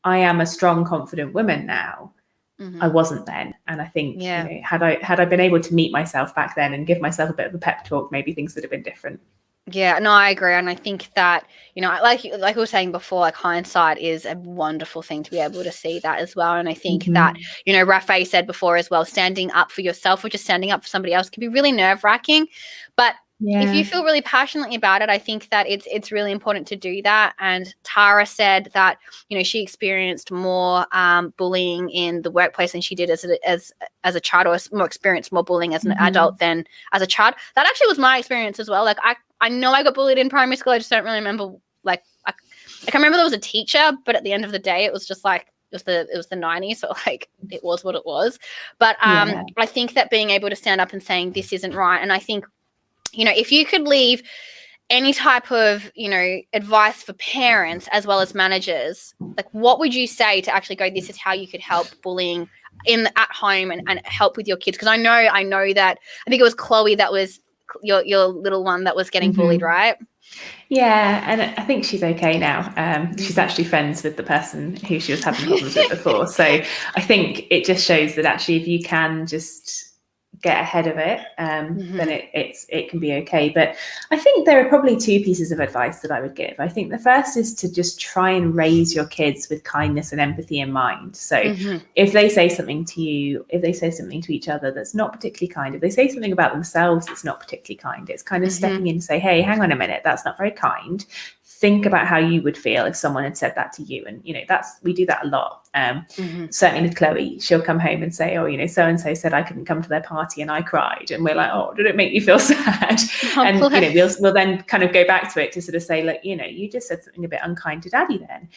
I am a strong, confident woman now. Mm-hmm. I wasn't then. And I think, Yeah. had I been able to meet myself back then and give myself a bit of a pep talk, maybe things would have been different. Yeah, no, I agree. And I think that, like we were saying before, like hindsight is a wonderful thing to be able to see that as well. And I think that, Rafe said before as well, standing up for yourself or just standing up for somebody else can be really nerve-wracking. But if you feel really passionately about it, I think that it's really important to do that. And Tara said that, she experienced more bullying in the workplace than she did as a child, or more experienced more bullying as an adult than as a child. That actually was my experience as well. Like I know I got bullied in primary school. I just don't really remember. Like I can remember there was a teacher, but at the end of the day, it was just like it was the 90s, so like it was what it was. But I think that being able to stand up and saying this isn't right, and I think if you could leave any type of advice for parents as well as managers, like what would you say to actually go? This is how you could help bullying at home and help with your kids. Because I know that I think it was Chloe that was your little one that was getting bullied, right? Yeah, and I think she's okay now. She's actually friends with the person who she was having problems with before. So I think it just shows that actually if you can just get ahead of it, then it can be okay. But I think there are probably two pieces of advice that I would give. I think the first is to just try and raise your kids with kindness and empathy in mind. So if they say something to you, if they say something to each other that's not particularly kind, if they say something about themselves that's not particularly kind, it's kind of stepping in to say, hey, hang on a minute, that's not very kind. Think about how you would feel if someone had said that to you. And, we do that a lot. Certainly with Chloe, she'll come home and say, oh, so-and-so said I couldn't come to their party and I cried. And we're like, oh, did it make you feel sad? And, we'll then kind of go back to it to sort of say, look, you just said something a bit unkind to daddy then.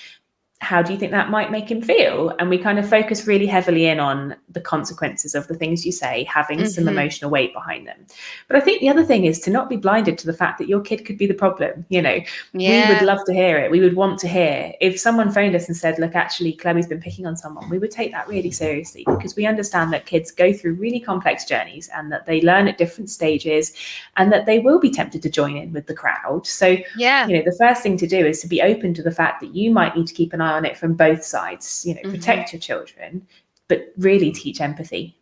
How do you think that might make him feel? And we kind of focus really heavily in on the consequences of the things you say, having some emotional weight behind them. But I think the other thing is to not be blinded to the fact that your kid could be the problem. We would love to hear it. We would want to hear. If someone phoned us and said, look, actually, Chloe's been picking on someone, we would take that really seriously, because we understand that kids go through really complex journeys and that they learn at different stages and that they will be tempted to join in with the crowd. So, the first thing to do is to be open to the fact that you might need to keep an eye on it from both sides. Protect your children, but really teach empathy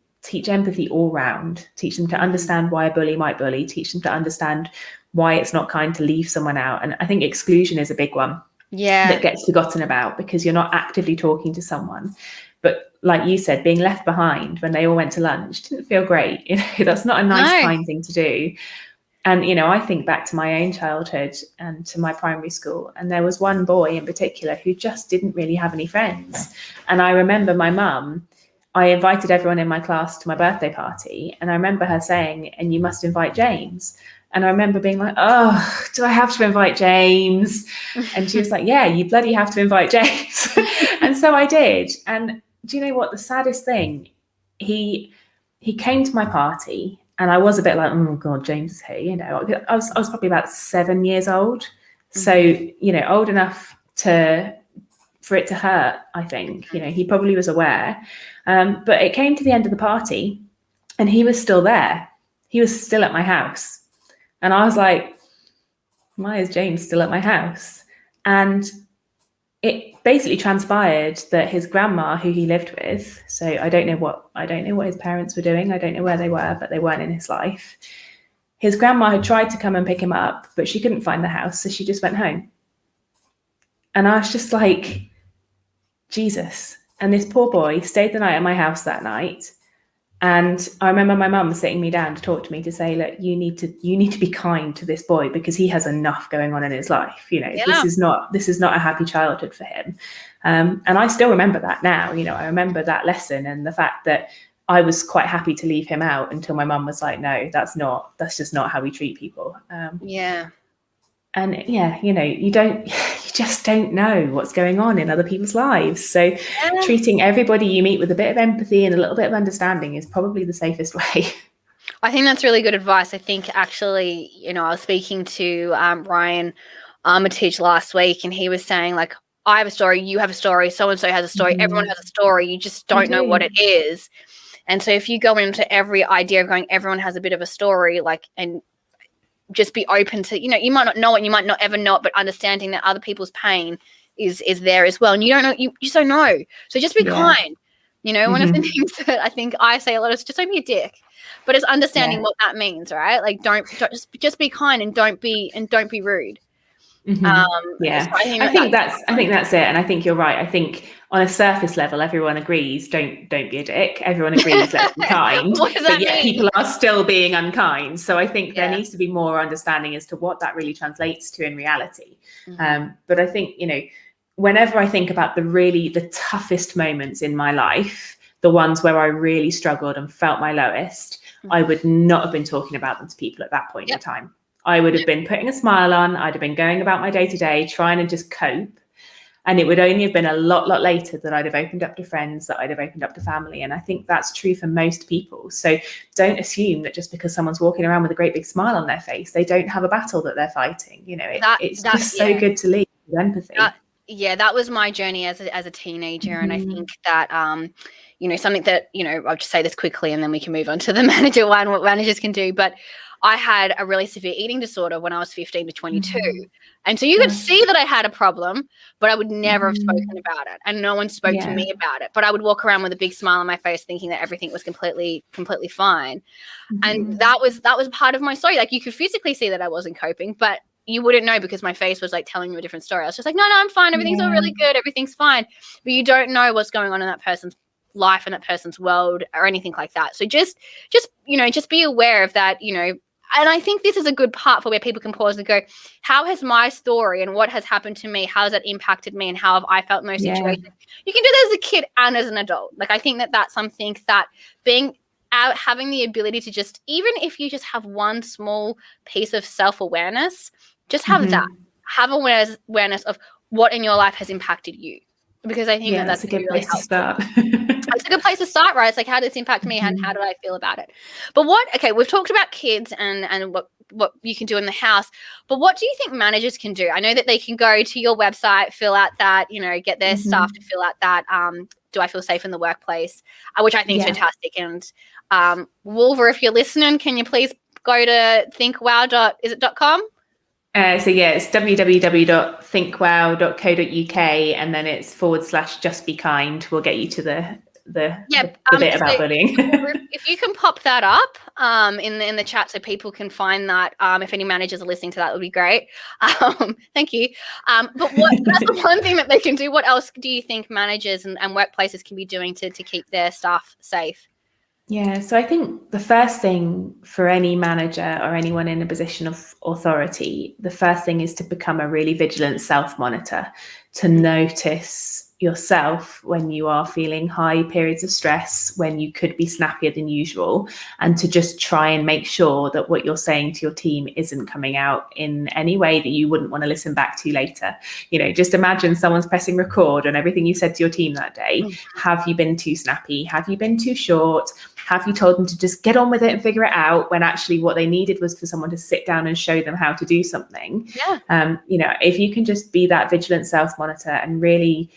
all round. Teach them to understand why a bully might bully. Teach them to understand why it's not kind to leave someone out. And I think exclusion is a big one that gets forgotten about, because you're not actively talking to someone. But like you said, being left behind when they all went to lunch didn't feel great. That's not a nice, kind thing to do. And, I think back to my own childhood and to my primary school, and there was one boy in particular who just didn't really have any friends. And I remember my mum, I invited everyone in my class to my birthday party, and I remember her saying, and you must invite James. And I remember being like, oh, do I have to invite James? And she was like, yeah, you bloody have to invite James. And so I did. And do you know what? The saddest thing, he came to my party. And I was a bit like, oh God, James is here. I was probably about 7 years old. So, old enough for it to hurt, I think. He probably was aware. But it came to the end of the party and he was still there. He was still at my house. And I was like, why is James still at my house? And it basically transpired that his grandma, who he lived with, so I don't know what his parents were doing. I don't know where they were, but they weren't in his life. His grandma had tried to come and pick him up, but she couldn't find the house, so she just went home. And I was just like, Jesus. And this poor boy stayed the night at my house that night. And I remember my mum sitting me down to talk to me to say, look, you need to be kind to this boy because he has enough going on in his life. This is not a happy childhood for him. And I still remember that now. I remember that lesson and the fact that I was quite happy to leave him out until my mum was like, no, that's just not how we treat people. And you just don't know what's going on in other people's lives. So treating everybody you meet with a bit of empathy and a little bit of understanding is probably the safest way. I think that's really good advice. I think actually, I was speaking to Ryan Armitage last week, and he was saying, like, I have a story, you have a story, so-and-so has a story, everyone has a story, you just don't know what it is. And so if you go into every idea of going, everyone has a bit of a story, like, and just be open to, you might not know it, you might not ever know it, but understanding that other people's pain is there as well. And you don't know, you just don't know. So just be kind. One of the things that I think I say a lot is just don't be a dick, but it's understanding what that means, right? Like don't just be kind and don't be rude. So I think that's it. And I think you're right. I think on a surface level, everyone agrees, don't be a dick. Everyone agrees, let's be kind. But yet people are still being unkind. So I think there needs to be more understanding as to what that really translates to in reality. But I think, whenever I think about the toughest moments in my life, the ones where I really struggled and felt my lowest, I would not have been talking about them to people at that point in time. I would have been putting a smile on. I'd have been going about my day-to-day, trying to just cope. And it would only have been a lot later that I'd have opened up to friends, that I'd have opened up to family. And I think that's true for most people. So don't assume that just because someone's walking around with a great big smile on their face, they don't have a battle that they're fighting. It's just so good to lead with empathy. That was my journey as a teenager. And I think that, something that, I'll just say this quickly and then we can move on to the manager one, what managers can do. But I had a really severe eating disorder when I was 15 to 22. And so you could see that I had a problem, but I would never have spoken about it. And no one spoke to me about it. But I would walk around with a big smile on my face thinking that everything was completely fine. And that was part of my story. Like you could physically see that I wasn't coping, but you wouldn't know because my face was like telling you a different story. I was just like, no, I'm fine. Everything's all really good. Everything's fine. But you don't know what's going on in that person's life and that person's world or anything like that. So just be aware of that, and I think this is a good part for where people can pause and go, how has my story and what has happened to me, how has that impacted me and how have I felt in those situations? You can do that as a kid and as an adult. Like I think that that's something that being out, having the ability to just, even if you just have one small piece of self-awareness, just have that. Have awareness of what in your life has impacted you. Because I think that's a good really place to start. It's a good place to start, right? It's like, how did this impact me and how did I feel about it? But we've talked about kids and what you can do in the house, but what do you think managers can do? I know that they can go to your website, fill out that, get their staff to fill out that, do I feel safe in the workplace, which I think is fantastic. And Wolver, if you're listening, can you please go to thinkwow.com? It's www.thinkwow.co.uk and then it's /just be kind. We'll get you to the bit about bullying. If you can pop that up in the chat so people can find that, if any managers are listening to that, would be great. Thank you. But that's the one thing that they can do. What else do you think managers and workplaces can be doing to keep their staff safe? Yeah, so I think the first thing for any manager or anyone in a position of authority, the first thing is to become a really vigilant self-monitor, to notice yourself when you are feeling high periods of stress, when you could be snappier than usual, and to just try and make sure that what you're saying to your team isn't coming out in any way that you wouldn't want to listen back to later. Just imagine someone's pressing record on everything you said to your team that day. Have you been too snappy? Have you been too short? Have you told them to just get on with it and figure it out when actually what they needed was for someone to sit down and show them how to do something? If you can just be that vigilant self-monitor and really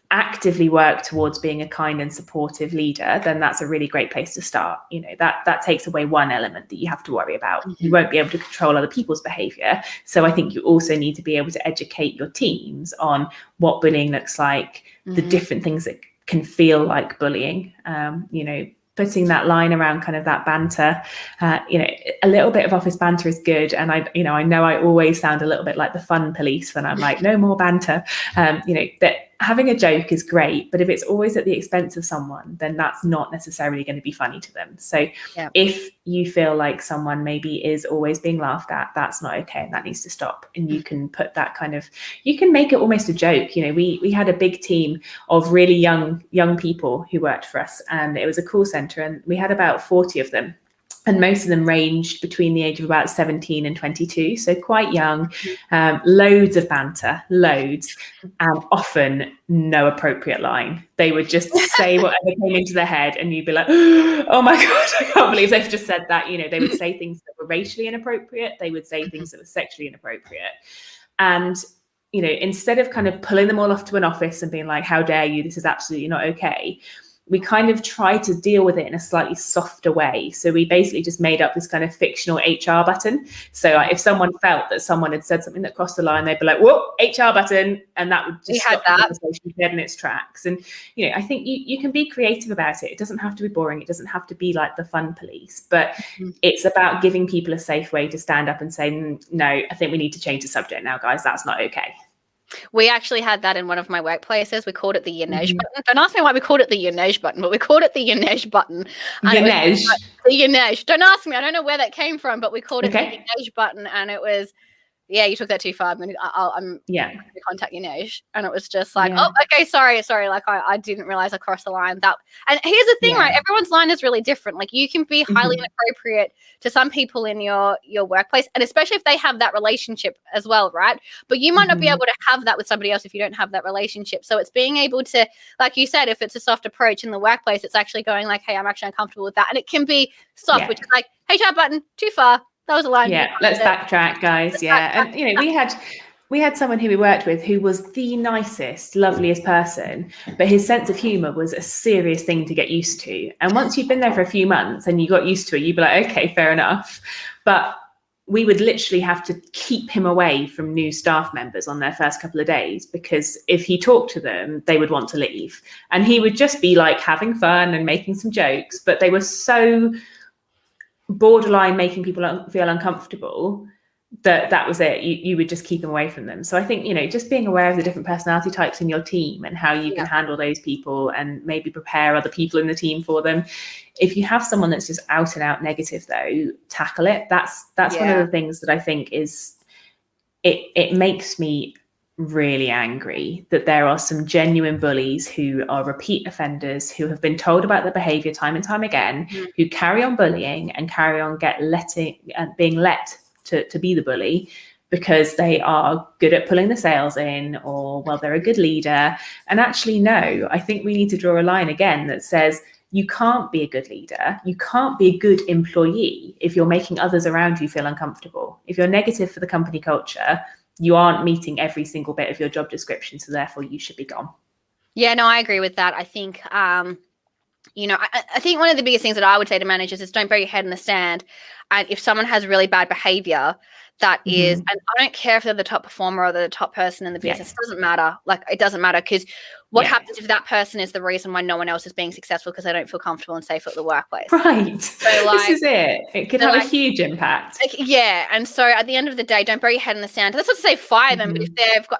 actively work towards being a kind and supportive leader, then that's a really great place to start. That takes away one element that you have to worry about. You won't be able to control other people's behavior. So I think you also need to be able to educate your teams on what bullying looks like, the different things that can feel like bullying, putting that line around kind of that banter. A little bit of office banter is good. And I know I always sound a little bit like the fun police when I'm like, no more banter. That having a joke is great, but if it's always at the expense of someone, then that's not necessarily going to be funny to them. So if you feel like someone maybe is always being laughed at, that's not okay, and that needs to stop. And you can put that you can make it almost a joke. We had a big team of really young people who worked for us, and it was a call center, and we had about 40 of them. And most of them ranged between the age of about 17 and 22, so quite young, loads of banter, often no appropriate line. They would just say whatever came into their head, and you'd be like, oh my God, I can't believe they've just said that. They would say things that were racially inappropriate. They would say things that were sexually inappropriate. And instead of kind of pulling them all off to an office and being like, how dare you, this is absolutely not okay, we kind of try to deal with it in a slightly softer way. So we basically just made up this kind of fictional HR button. So if someone felt that someone had said something that crossed the line, they'd be like, whoop, HR button. And that would just stop the conversation dead in its tracks. And, I think you can be creative about it. It doesn't have to be boring. It doesn't have to be like the fun police, but it's about giving people a safe way to stand up and say, no, I think we need to change the subject now, guys. That's not okay. We actually had that in one of my workplaces. We called it the Yanej button. Don't ask me why we called it the Yanej button, but we called it the Yanej button. Yanej? The Yanej. Don't ask me. I don't know where that came from, but we called it the Yanej button, and it was, you took that too far. I'm going to contact Yanej. And it was just like, oh, okay, sorry. Like I didn't realize I crossed the line. And here's the thing, right? Everyone's line is really different. Like you can be highly inappropriate to some people in your workplace, and especially if they have that relationship as well, right? But you might not be able to have that with somebody else if you don't have that relationship. So it's being able to, like you said, if it's a soft approach in the workplace, it's actually going like, hey, I'm actually uncomfortable with that. And it can be soft, which is like, HR button, too far. That was a line. Yeah, let's backtrack, guys. And we had someone who we worked with who was the nicest, loveliest person, but his sense of humor was a serious thing to get used to. And once you've been there for a few months and you got used to it, you'd be like, okay, fair enough. But we would literally have to keep him away from new staff members on their first couple of days, because if he talked to them, they would want to leave. And he would just be like having fun and making some jokes, but they were so borderline making people feel uncomfortable that was it. You would just keep them away from them. So I think, just being aware of the different personality types in your team and how you can handle those people, and maybe prepare other people in the team for them. If you have someone that's just out and out negative, though, tackle it. That's one of the things that I think is it makes me really angry that there are some genuine bullies who are repeat offenders, who have been told about their behavior time and time again, who carry on bullying and carry on being let to be the bully because they are good at pulling the sales in, or they're a good leader. And actually, no, I think we need to draw a line again that says you can't be a good leader, you can't be a good employee if you're making others around you feel uncomfortable. If you're negative for the company culture, you aren't meeting every single bit of your job description, so therefore you should be gone. Yeah, no, I agree with that. I think, I think one of the biggest things that I would say to managers is don't bury your head in the sand. And if someone has really bad behavior, that is, and I don't care if they're the top performer or the top person in the business, it doesn't matter. Like, it doesn't matter, because what happens if that person is the reason why no one else is being successful because they don't feel comfortable and safe at the workplace? Right. So, this is it. It could have a huge impact. And so at the end of the day, don't bury your head in the sand. That's not to say fire them, but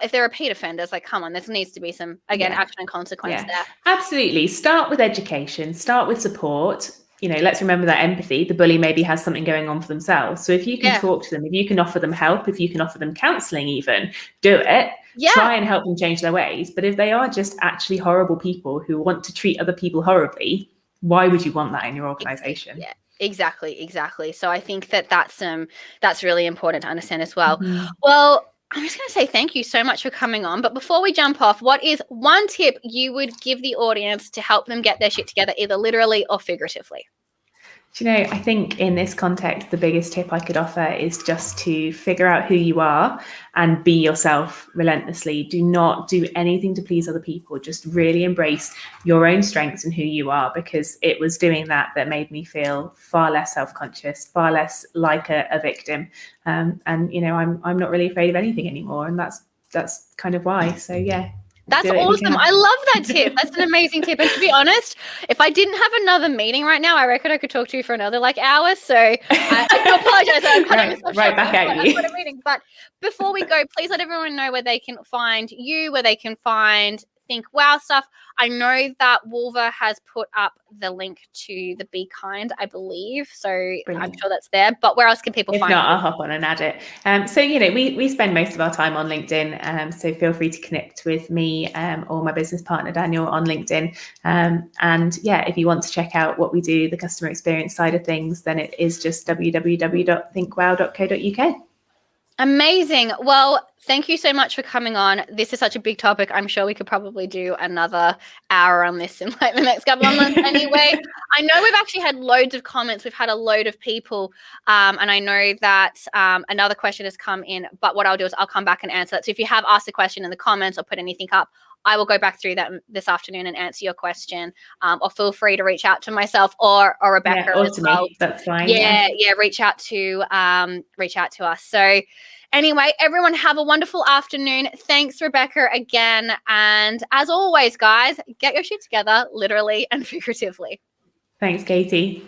if they're repeat offenders, like, come on, there needs to be some, action and consequence there. Absolutely. Start with education, start with support. Let's remember that empathy. The bully maybe has something going on for themselves. So if you can talk to them, if you can offer them help, if you can offer them counselling even, do it. Try and help them change their ways. But if they are just actually horrible people who want to treat other people horribly, why would you want that in your organisation? Yeah, exactly. So I think that's really important to understand as well. Well, I'm just going to say thank you so much for coming on. But before we jump off, what is one tip you would give the audience to help them get their shit together, either literally or figuratively? Do you know, I think in this context, the biggest tip I could offer is just to figure out who you are and be yourself relentlessly. Do not do anything to please other people. Just really embrace your own strengths and who you are, because it was doing that made me feel far less self-conscious, far less like a victim. And, I'm not really afraid of anything anymore. And that's kind of why. So, yeah. That's awesome. I love that tip. That's an amazing tip. And to be honest, if I didn't have another meeting right now, I reckon I could talk to you for another hour. So I do apologize. I'm right back at you. I've got a meeting. But before we go, please let everyone know where they can find you, where they can find Think Wow stuff. I know that Wolver has put up the link to the Be Kind, I believe. So Brilliant. I'm sure that's there. But where else can people find If not, you? I'll hop on and add it. So, we spend most of our time on LinkedIn. So feel free to connect with me or my business partner, Daniel, on LinkedIn. And yeah, if you want to check out what we do, the customer experience side of things, then it is just www.thinkwow.co.uk. Amazing. Well, thank you so much for coming on. This is such a big topic. I'm sure we could probably do another hour on this in like the next couple of months anyway. I know we've actually had loads of comments. We've had a load of people. And I know that another question has come in. But what I'll do is I'll come back and answer that. So if you have asked a question in the comments or put anything up, I will go back through that this afternoon and answer your question. Or feel free to reach out to myself or Rebecca or as to well. me. That's fine. Yeah, reach out to us. So anyway, everyone have a wonderful afternoon. Thanks, Rebecca, again. And as always, guys, get your shit together, literally and figuratively. Thanks, Katie.